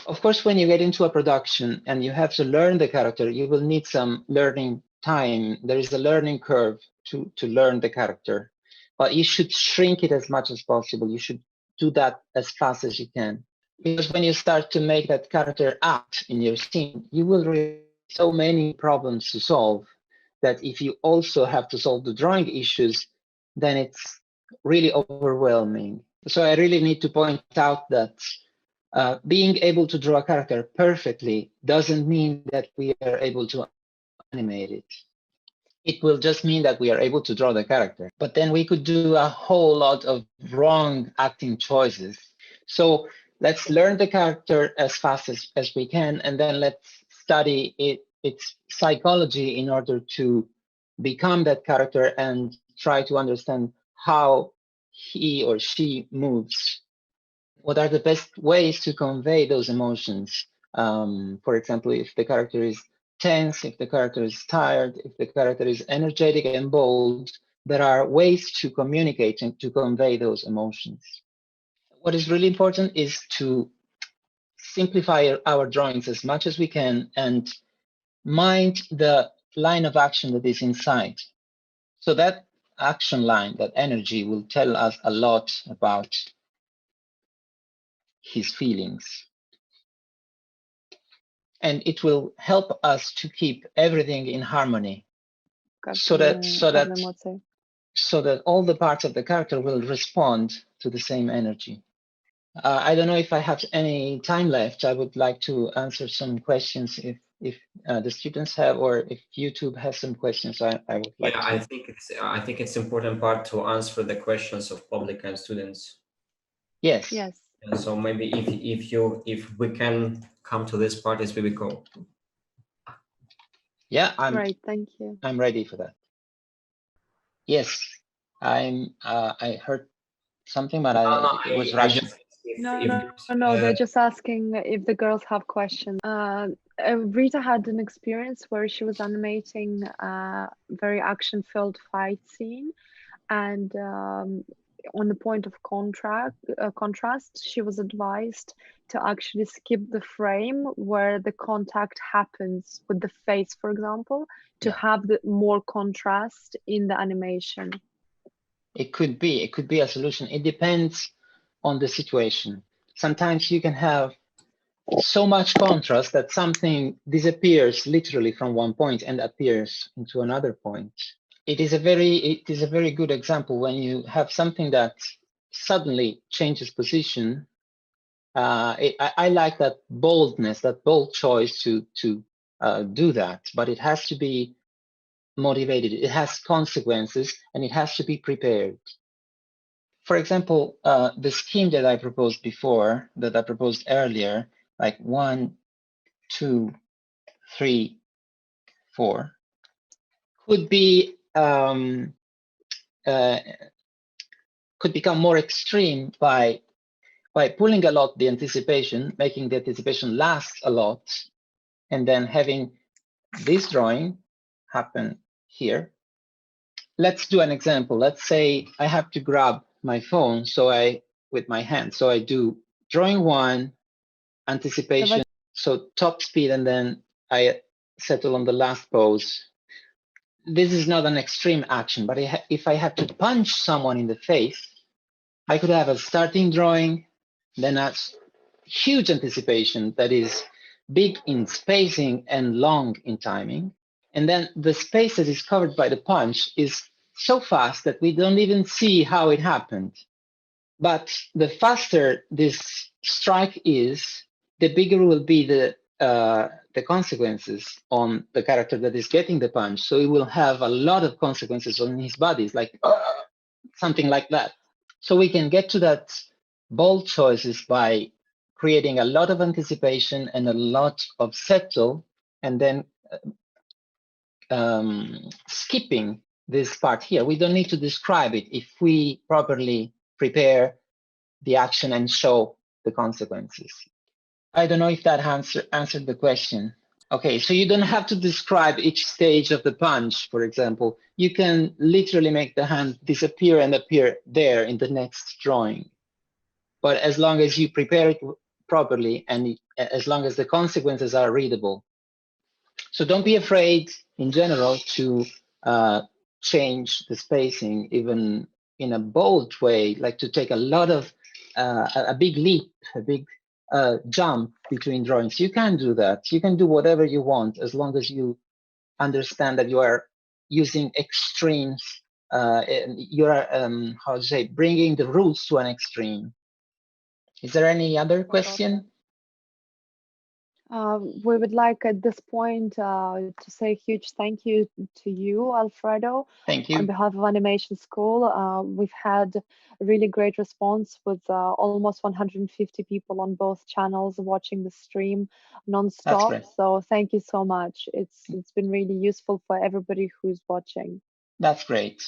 Of course, when you get into a production and you have to learn the character, you will need some learning time. There is a learning curve to learn the character, but you should shrink it as much as possible. You should do that as fast as you can. Because when you start to make that character act in your scene, you will have so many problems to solve that if you also have to solve the drawing issues, then it's really overwhelming. So I really need to point out that being able to draw a character perfectly doesn't mean that we are able to animate it. It will just mean that we are able to draw the character. But then we could do a whole lot of wrong acting choices. So let's learn the character as fast as we can, and then let's study its psychology in order to become that character and try to understand how he or she moves. What are the best ways to convey those emotions? For example, if the character is tense, if the character is tired, if the character is energetic and bold, there are ways to communicate and to convey those emotions. What is really important is to simplify our drawings as much as we can and mind the line of action that is inside. So that action line, that energy, will tell us a lot about his feelings. And it will help us to keep everything in harmony, so that all the parts of the character will respond to the same energy. I don't know if I have any time left. I would like to answer some questions if the students have, or if YouTube has some questions. I would like to. I think it's important part to answer the questions of public and students. Yes. Yes. And so maybe if we can come to this part, it's really cool. Yeah, Great, thank you. I'm ready for that. Yes, I heard something, but it was Russian. No, they're just asking if the girls have questions. Rita had an experience where she was animating a very action-filled fight scene, and on the point of contrast, she was advised to actually skip the frame where the contact happens with the face, for example, to have the more contrast in the animation. It could be a solution. It depends on the situation. Sometimes you can have so much contrast that something disappears literally from one point and appears into another point. It is a very good example when you have something that suddenly changes position. I like that boldness, that bold choice to do that, but it has to be motivated. It has consequences, and it has to be prepared. For example, the scheme that I proposed before, that I proposed earlier, like 1, 2, 3, 4, could be could become more extreme by pulling a lot the anticipation, making the anticipation last a lot, and then having this drawing happen here. Let's do an example. Let's say I have to grab my phone, with my hand. So I do drawing 1, anticipation, so top speed, and then I settle on the last pose. This is not an extreme action, but if I have to punch someone in the face, I could have a starting drawing, then a huge anticipation that is big in spacing and long in timing. And then the space that is covered by the punch is so fast that we don't even see how it happened. But the faster this strike is, the bigger will be the consequences on the character that is getting the punch. So it will have a lot of consequences on his body. It's like something like that. So we can get to that bold choices by creating a lot of anticipation and a lot of settle, and then skipping this part here. We don't need to describe it if we properly prepare the action and show the consequences. I don't know if that answered the question. Okay, so you don't have to describe each stage of the punch, for example. You can literally make the hand disappear and appear there in the next drawing. But as long as you prepare it properly, and as long as the consequences are readable. So don't be afraid in general to change the spacing, even in a bold way, like to take a lot of, a big leap, a big jump between drawings. You can do that. You can do whatever you want, as long as you understand that you are using extremes. You are, how to say, bringing the rules to an extreme. Is there any other question? We would like at this point to say a huge thank you to you, Alfredo. Thank you. On behalf of Animation School, we've had a really great response with almost 150 people on both channels watching the stream non-stop. So thank you so much. It's been really useful for everybody who's watching. That's great.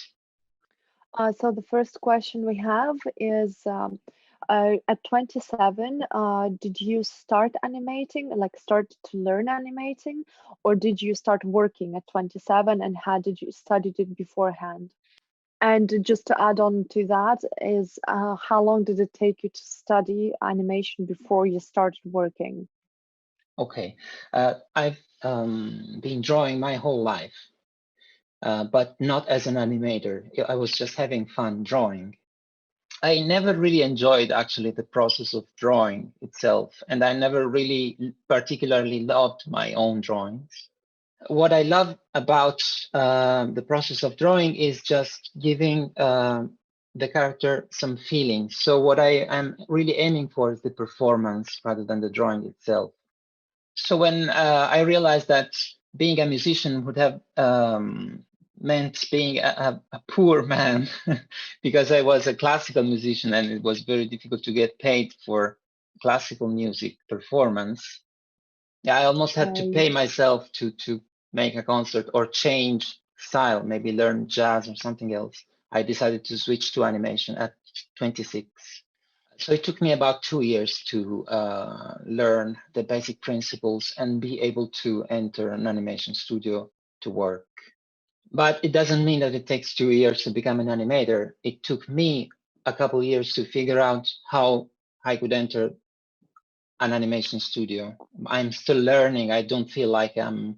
So the first question we have is, at 27, did you start animating, like start to learn animating, or did you start working at 27, and how did you studied it beforehand? And just to add on to that is, how long did it take you to study animation before you started working? Okay, I've been drawing my whole life, but not as an animator. I was just having fun drawing. I never really enjoyed actually the process of drawing itself, and I never really particularly loved my own drawings. What I love about the process of drawing is just giving the character some feeling. So what I am really aiming for is the performance rather than the drawing itself. So when I realized that being a musician would have meant being a poor man because I was a classical musician and it was very difficult to get paid for classical music performance. Yeah, I almost had to pay myself to make a concert or change style, maybe learn jazz or something else. I decided to switch to animation at 26. So it took me about 2 years to learn the basic principles and be able to enter an animation studio to work. But it doesn't mean that it takes 2 years to become an animator. It took me a couple of years to figure out how I could enter an animation studio. I'm still learning. I don't feel like I'm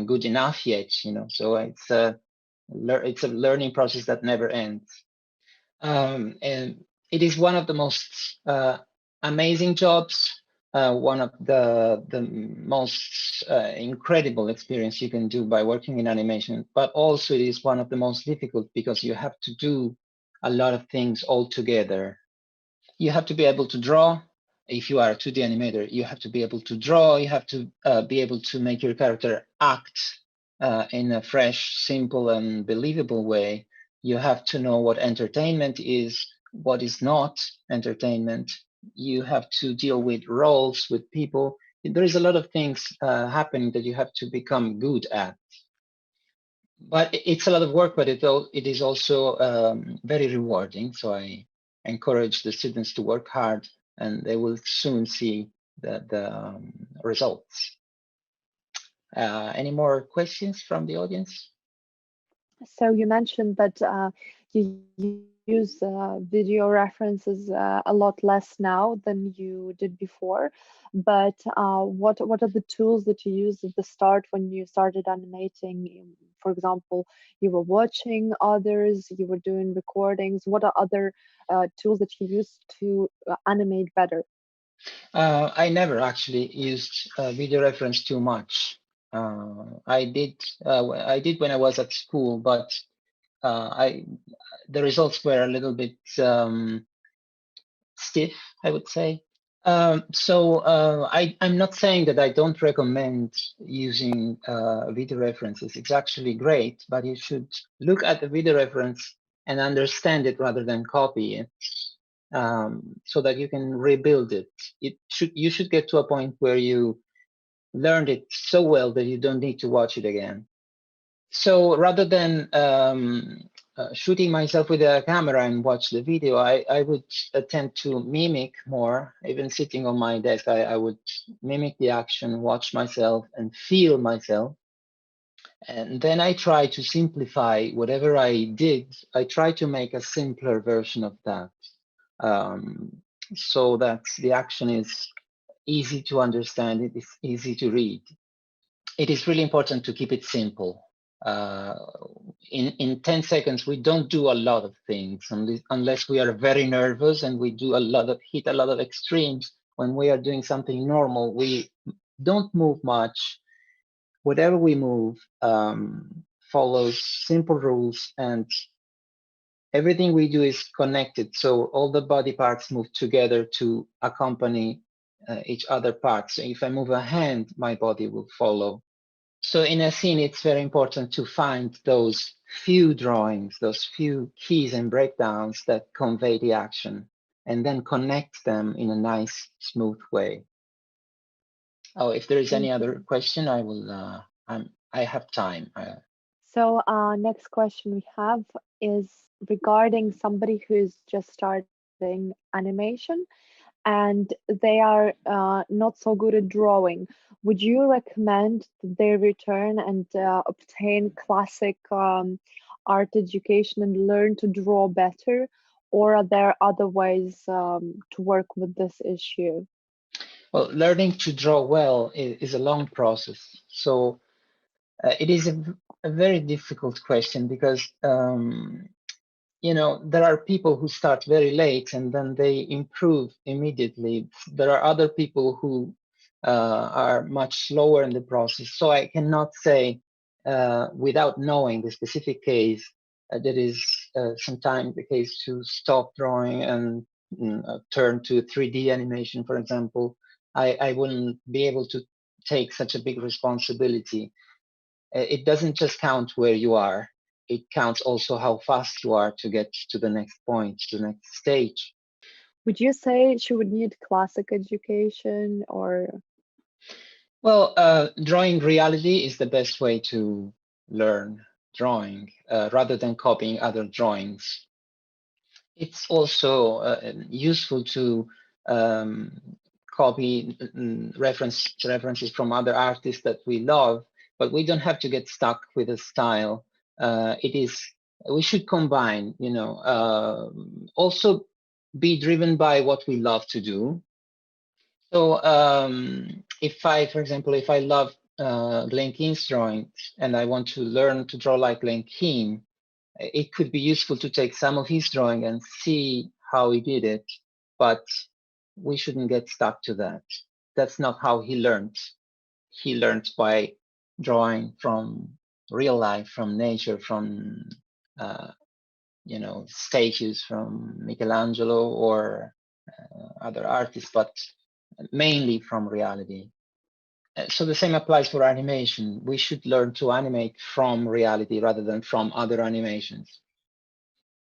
good enough yet, you know. So it's a learning process that never ends. And it is one of the most amazing jobs, one of the most incredible experience you can do by working in animation, but also it is one of the most difficult because you have to do a lot of things all together. You have to be able to draw. If you are a 2D animator, you have to be able to draw. You have to be able to make your character act in a fresh, simple, and believable way. You have to know what entertainment is, what is not entertainment. You have to deal with roles, with people. There is a lot of things happening that you have to become good at. But it's a lot of work, but it is also very rewarding. So I encourage the students to work hard and they will soon see the results. Any more questions from the audience? So you mentioned that you use video references a lot less now than you did before, but what are the tools that you used at the start when you started animating? For example, you were watching others, you were doing recordings. What are other tools that you used to animate better? I never actually used video reference too much. I did when I was at school, but the results were a little bit stiff, I would say. I'm not saying that I don't recommend using video references. It's actually great, but you should look at the video reference and understand it rather than copy it, so that you can rebuild it. You should get to a point where you learned it so well that you don't need to watch it again. So rather than shooting myself with a camera and watch the video, I would attempt to mimic more. Even sitting on my desk, I would mimic the action, watch myself and feel myself. And then I try to simplify whatever I did. I try to make a simpler version of that, so that the action is easy to understand, it is easy to read. It is really important to keep it simple. In 10 seconds, we don't do a lot of things unless we are very nervous and we do hit a lot of extremes. When we are doing something normal, we don't move much. Whatever we move follows simple rules, and everything we do is connected. So all the body parts move together to accompany each other parts. So if I move a hand, my body will follow. So in a scene, it's very important to find those few drawings, those few keys and breakdowns that convey the action, and then connect them in a nice, smooth way. Oh, if there is any other question, I will. I have time. So next question we have is regarding somebody who's just starting animation and they are not so good at drawing. Would you recommend that they return and obtain classic art education and learn to draw better? Or are there other ways to work with this issue? Well, learning to draw well is a long process. So it is a very difficult question because there are people who start very late and then they improve immediately. There are other people who are much slower in the process. So I cannot say without knowing the specific case that is sometimes the case to stop drawing and turn to 3D animation, for example. I wouldn't be able to take such a big responsibility. It doesn't just count where you are. It counts also how fast you are to get to the next point, to the next stage. Would you say she would need classic education or? Well, drawing reality is the best way to learn drawing rather than copying other drawings. It's also useful to copy references from other artists that we love, but we don't have to get stuck with a style. We should combine, also be driven by what we love to do. So for example, if I love Glen Keane's drawings and I want to learn to draw like Glen Keane, it could be useful to take some of his drawing and see how he did it, but we shouldn't get stuck to that. That's not how he learned. He learned by drawing from real life, from nature, from statues from Michelangelo or other artists, but mainly from reality. So the same applies for animation. We should learn to animate from reality rather than from other animations.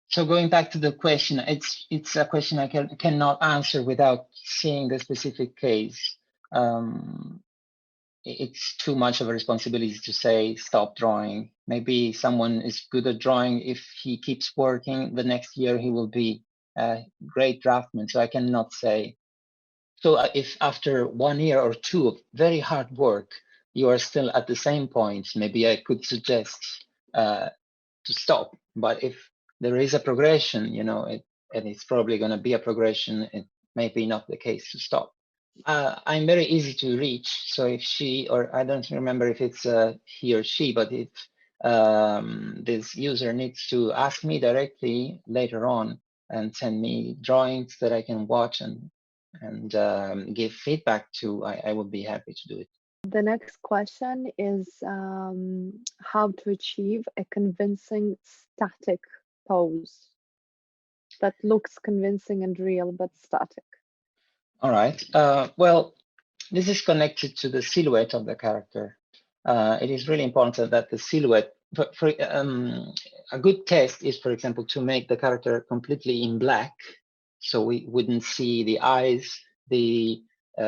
So going back to the question, it's a question I cannot answer without seeing the specific case. It's too much of a responsibility to say stop drawing. Maybe someone is good at drawing. If he keeps working, the next year he will be a great draftsman. So I cannot say. So if after 1 year or two of very hard work, you are still at the same point, maybe I could suggest to stop. But if there is a progression, and it's probably going to be a progression, it may be not the case to stop. I'm very easy to reach. So if she, or I don't remember if it's he or she, but if this user needs to ask me directly later on and send me drawings that I can watch and give feedback to, I would be happy to do it. The next question is how to achieve a convincing static pose that looks convincing and real but static. All right. Well, this is connected to the silhouette of the character. It is really important that the silhouette, a good test is, for example, to make the character completely in black, so we wouldn't see the eyes, the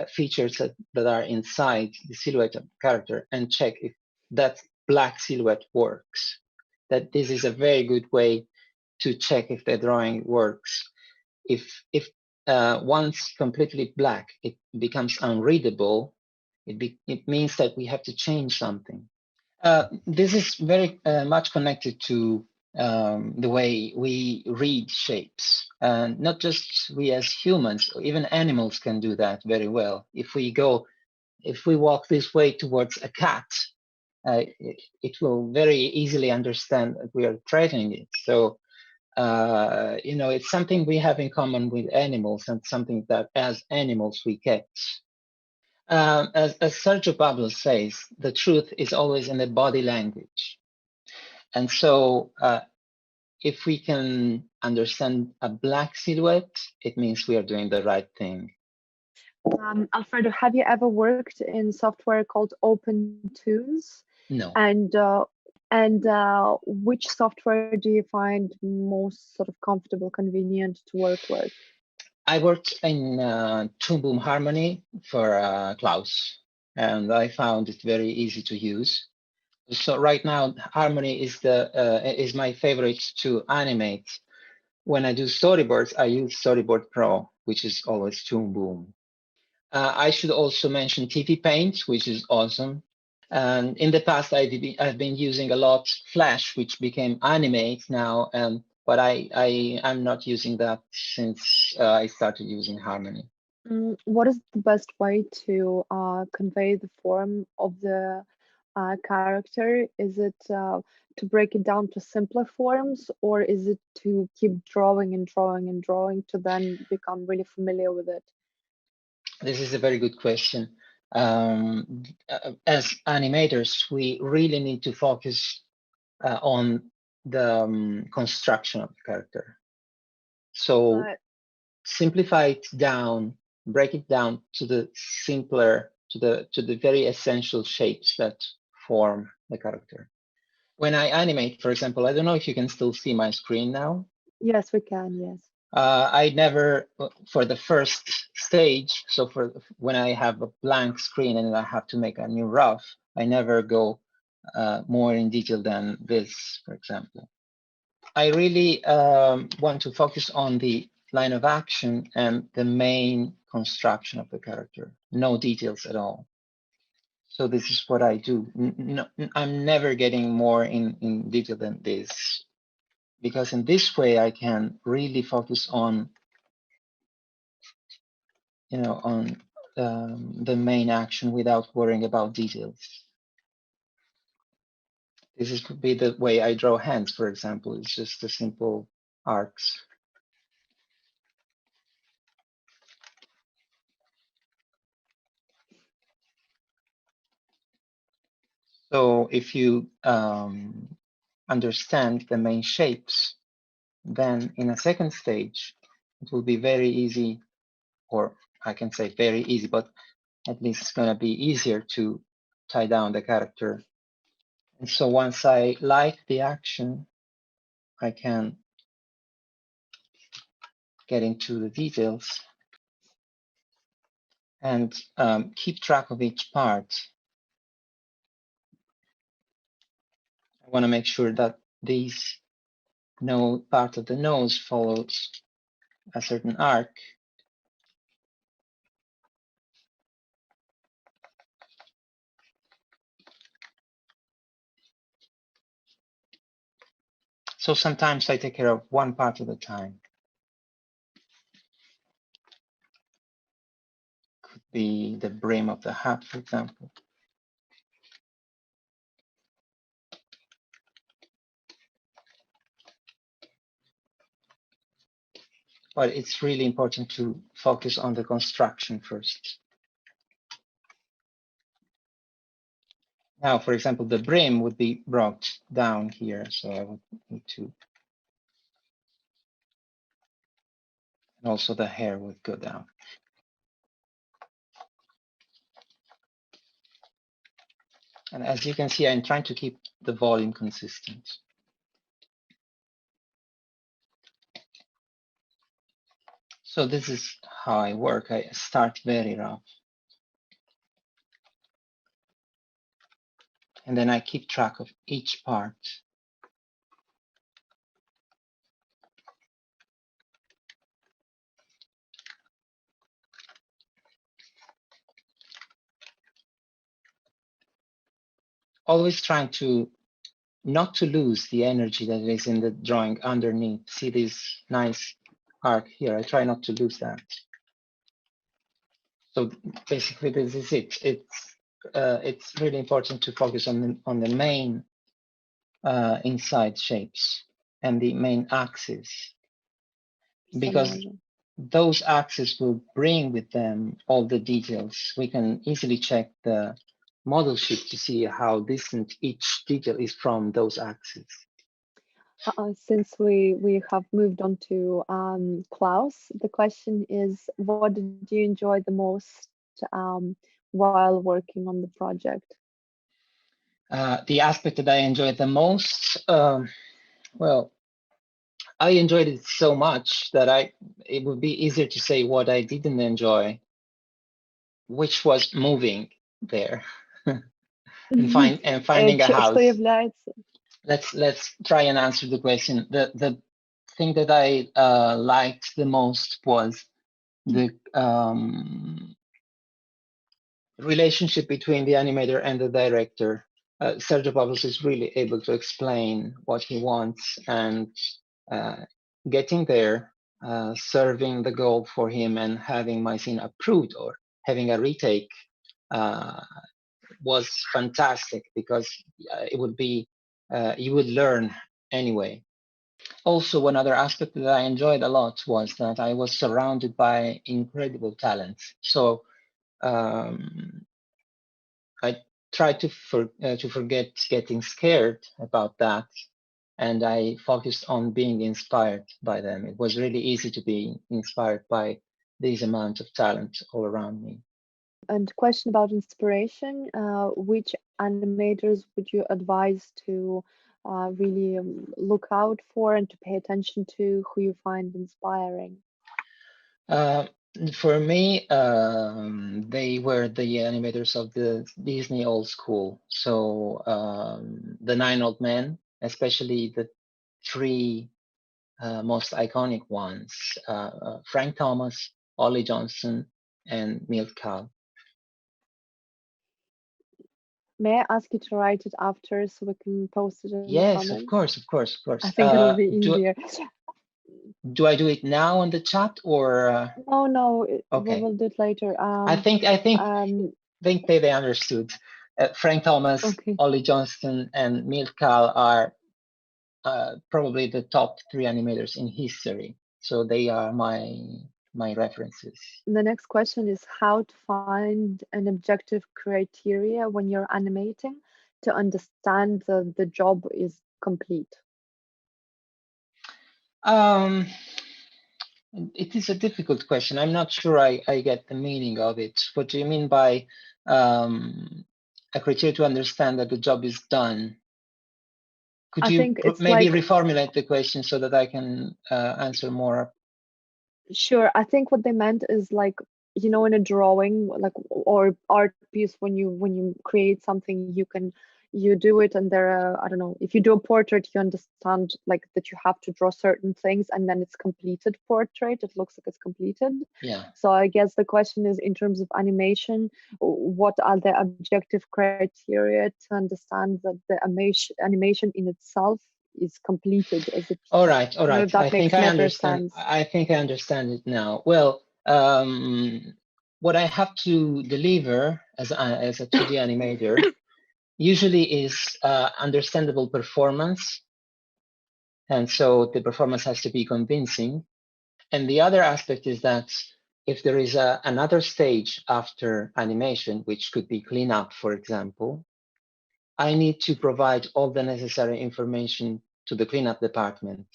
features that are inside the silhouette of the character, and check if that black silhouette works. That this is a very good way to check if the drawing works. If once completely black, it becomes unreadable. It means that we have to change something. This is very much connected to the way we read shapes. And not just we as humans, even animals can do that very well. If we walk this way towards a cat, it will very easily understand that we are threatening it. So, it's something we have in common with animals and something that as animals we catch. As Sergio Pablo says, the truth is always in the body language. And so if we can understand a black silhouette, it means we are doing the right thing. Alfredo, have you ever worked in software called OpenToons? No. And which software do you find most sort of comfortable, convenient to work with? I worked in Toon Boom Harmony for Klaus, and I found it very easy to use. So right now, Harmony is my favorite to animate. When I do storyboards, I use Storyboard Pro, which is always Toon Boom. I should also mention TV Paint, which is awesome. And in the past, I've been using a lot Flash, which became Animate now, but I'm not using that since I started using Harmony. What is the best way to convey the form of the character? Is it to break it down to simpler forms, or is it to keep drawing and drawing and drawing to then become really familiar with it? This is a very good question. As animators, we really need to focus on the construction of the character. So simplify it down, break it down to the simpler, to the very essential shapes that form the character. When I animate, for example, I don't know if you can still see my screen now. Yes, we can. Yes. I never, for the first stage, so for when I have a blank screen and I have to make a new rough, I never go more in detail than this, for example. I really want to focus on the line of action and the main construction of the character, no details at all. So this is what I do. No, I'm never getting more in detail than this, because in this way I can really focus on, on the main action without worrying about details. This could be the way I draw hands, for example. It's just a simple arcs. So if you understand the main shapes, then in a second stage, it will be very easy, or I can say very easy, but at least it's going to be easier to tie down the character. And so once I like the action, I can get into the details and keep track of each part. I want to make sure that this part of the nose follows a certain arc. So sometimes I take care of one part at a time. Could be the brim of the hat, for example. But it's really important to focus on the construction first. Now, for example, the brim would be brought down here. So I would need to, and also the hair would go down. And as you can see, I'm trying to keep the volume consistent. So this is how I work. I start very rough. And then I keep track of each part. Always trying to not to lose the energy that is in the drawing underneath. See this nice arc here? I try not to lose that. So basically, this is it. It's really important to focus on the main inside shapes and the main axis, because those axes will bring with them all the details. We can easily check the model sheet to see how distant each detail is from those axes. Since we have moved on to Klaus, the question is, what did you enjoy the most while working on the project? The aspect that I enjoyed the most, well, I enjoyed it so much that it would be easier to say what I didn't enjoy, which was moving there and finding a house. Let's try and answer the question. The thing that I liked the most was the relationship between the animator and the director. Sergio Pablos is really able to explain what he wants, and getting there serving the goal for him and having my scene approved or having a retake was fantastic, because it would be you would learn anyway. Also, one other aspect that I enjoyed a lot was that I was surrounded by incredible talent. So I tried to forget getting scared about that, and I focused on being inspired by them. It was really easy to be inspired by this amount of talent all around me. And question about inspiration, which animators would you advise to really look out for and to pay attention to, who you find inspiring? For me, they were the animators of the Disney old school. So the 9 Old Men, especially the 3 most iconic ones, Frank Thomas, Ollie Johnston, and Milt Kahl. May I ask you to write it after so we can post it in the Yes, comments? of course, of course, of course. I think it'll be easier. Do I do it now on the chat or? No, okay. we will do it later. I think they understood. Frank Thomas, okay. Ollie Johnston, and Milt Kahl are probably the top 3 animators in history. So they are my references. The next question is how to find an objective criteria when you're animating to understand the job is complete. It is a difficult question. I'm not sure I get the meaning of it. What do you mean by a criteria to understand that the job is done? Could you maybe reformulate the question so that I can answer more? Sure. I think what they meant is like, you know, in a drawing, like, or art piece, when you create something, you do it, and there are, I don't know, if you do a portrait, you understand like that you have to draw certain things, and then it's completed portrait. It looks like it's completed. Yeah. So I guess the question is, in terms of animation, what are the objective criteria to understand that the animation in itself is completed as it. All right. I think I understand. I think I understand it now. Well, what I have to deliver as a 2D animator usually is understandable performance, and so the performance has to be convincing. And the other aspect is that if there is another stage after animation, which could be cleanup, for example, I need to provide all the necessary information to the cleanup department.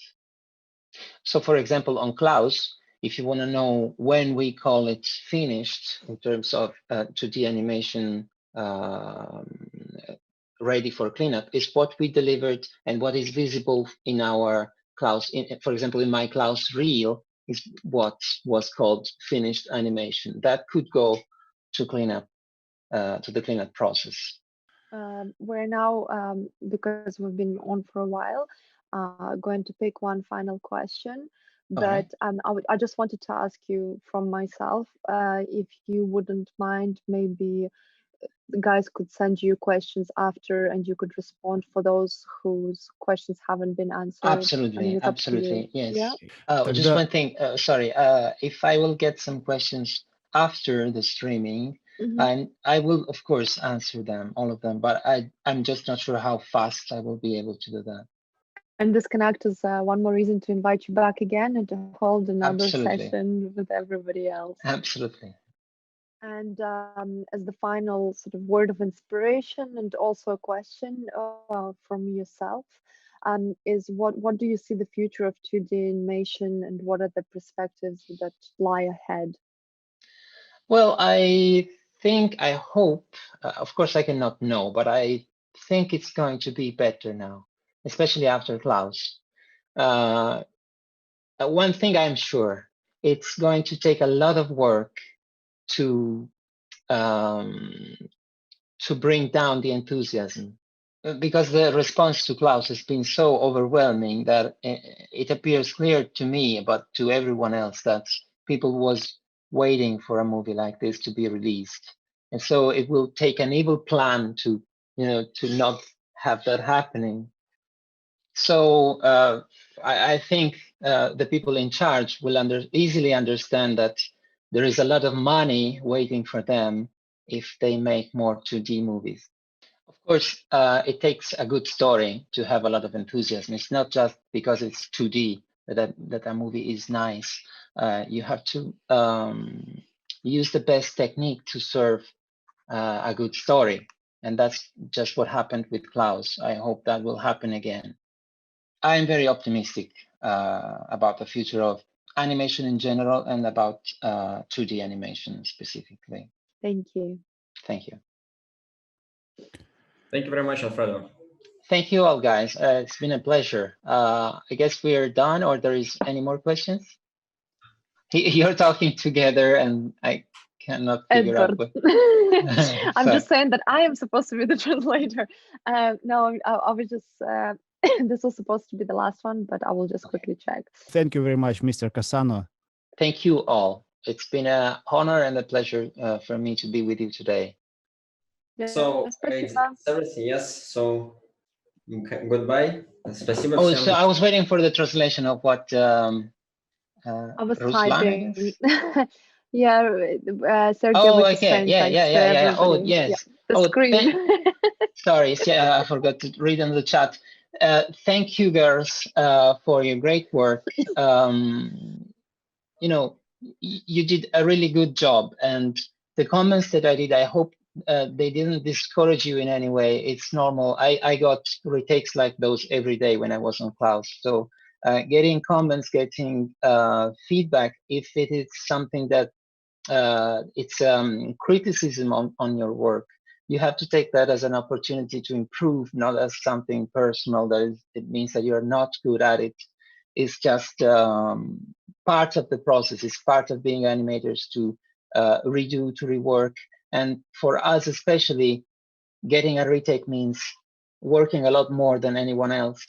So for example, on Klaus, if you want to know when we call it finished in terms of 2D animation ready for cleanup, is what we delivered and what is visible in our Klaus. For example, in my Klaus reel is what was called finished animation. That could go to cleanup, to the cleanup process. We're now, because we've been on for a while, going to pick one final question. But I just wanted to ask you from myself, if you wouldn't mind, maybe the guys could send you questions after, and you could respond for those whose questions haven't been answered. Absolutely, I mean, it's absolutely, yes. Yeah. Just one thing, sorry. If I will get some questions after the streaming, and I will, of course, answer them, all of them, but I'm just not sure how fast I will be able to do that. And this can act as one more reason to invite you back again and to hold another session with everybody else. Absolutely. And as the final sort of word of inspiration and also a question from yourself, is what do you see the future of 2D animation, and what are the perspectives that lie ahead? Well, I hope, of course I cannot know, but I think it's going to be better now, especially after Klaus. One thing I'm sure, it's going to take a lot of work to bring down the enthusiasm, because the response to Klaus has been so overwhelming that it appears clear to me, but to everyone else, that people was waiting for a movie like this to be released. And so it will take an evil plan to not have that happening. So I think the people in charge will easily understand that there is a lot of money waiting for them if they make more 2D movies. Of course, it takes a good story to have a lot of enthusiasm. It's not just because it's 2D that a movie is nice. You have to use the best technique to serve a good story. And that's just what happened with Klaus. I hope that will happen again. I'm very optimistic about the future of animation in general and about 2D animation specifically. Thank you. Thank you. Thank you very much, Alfredo. Thank you all, guys. It's been a pleasure. I guess we're done, or there is any more questions? You're talking together, and I cannot figure out what. I'm just saying that I am supposed to be the translator. No, I was just, this was supposed to be the last one, but I will just quickly check. Thank you very much, Mr. Cassano. Thank you all. It's been an honor and a pleasure for me to be with you today. So it's everything, yes. So okay, goodbye. Спасибо Oh, всем. so I was waiting for the translation of what I was Ruslan, typing. Yeah, Sergey oh, was just okay. saying thanks to Yeah. Oh, everybody. yes. Yeah, the screen. Sorry, yeah, I forgot to read in the chat. Thank you, girls, for your great work. You know, you did a really good job, and the comments that I did, I hope they didn't discourage you in any way. It's normal. I got retakes like those every day when I was on Klaus. So getting comments, getting feedback, if it is something that it's criticism on your work, you have to take that as an opportunity to improve, not as something personal. It means that you're not good at it. It's just part of the process. It's part of being animators to redo, to rework. And for us especially, getting a retake means working a lot more than anyone else.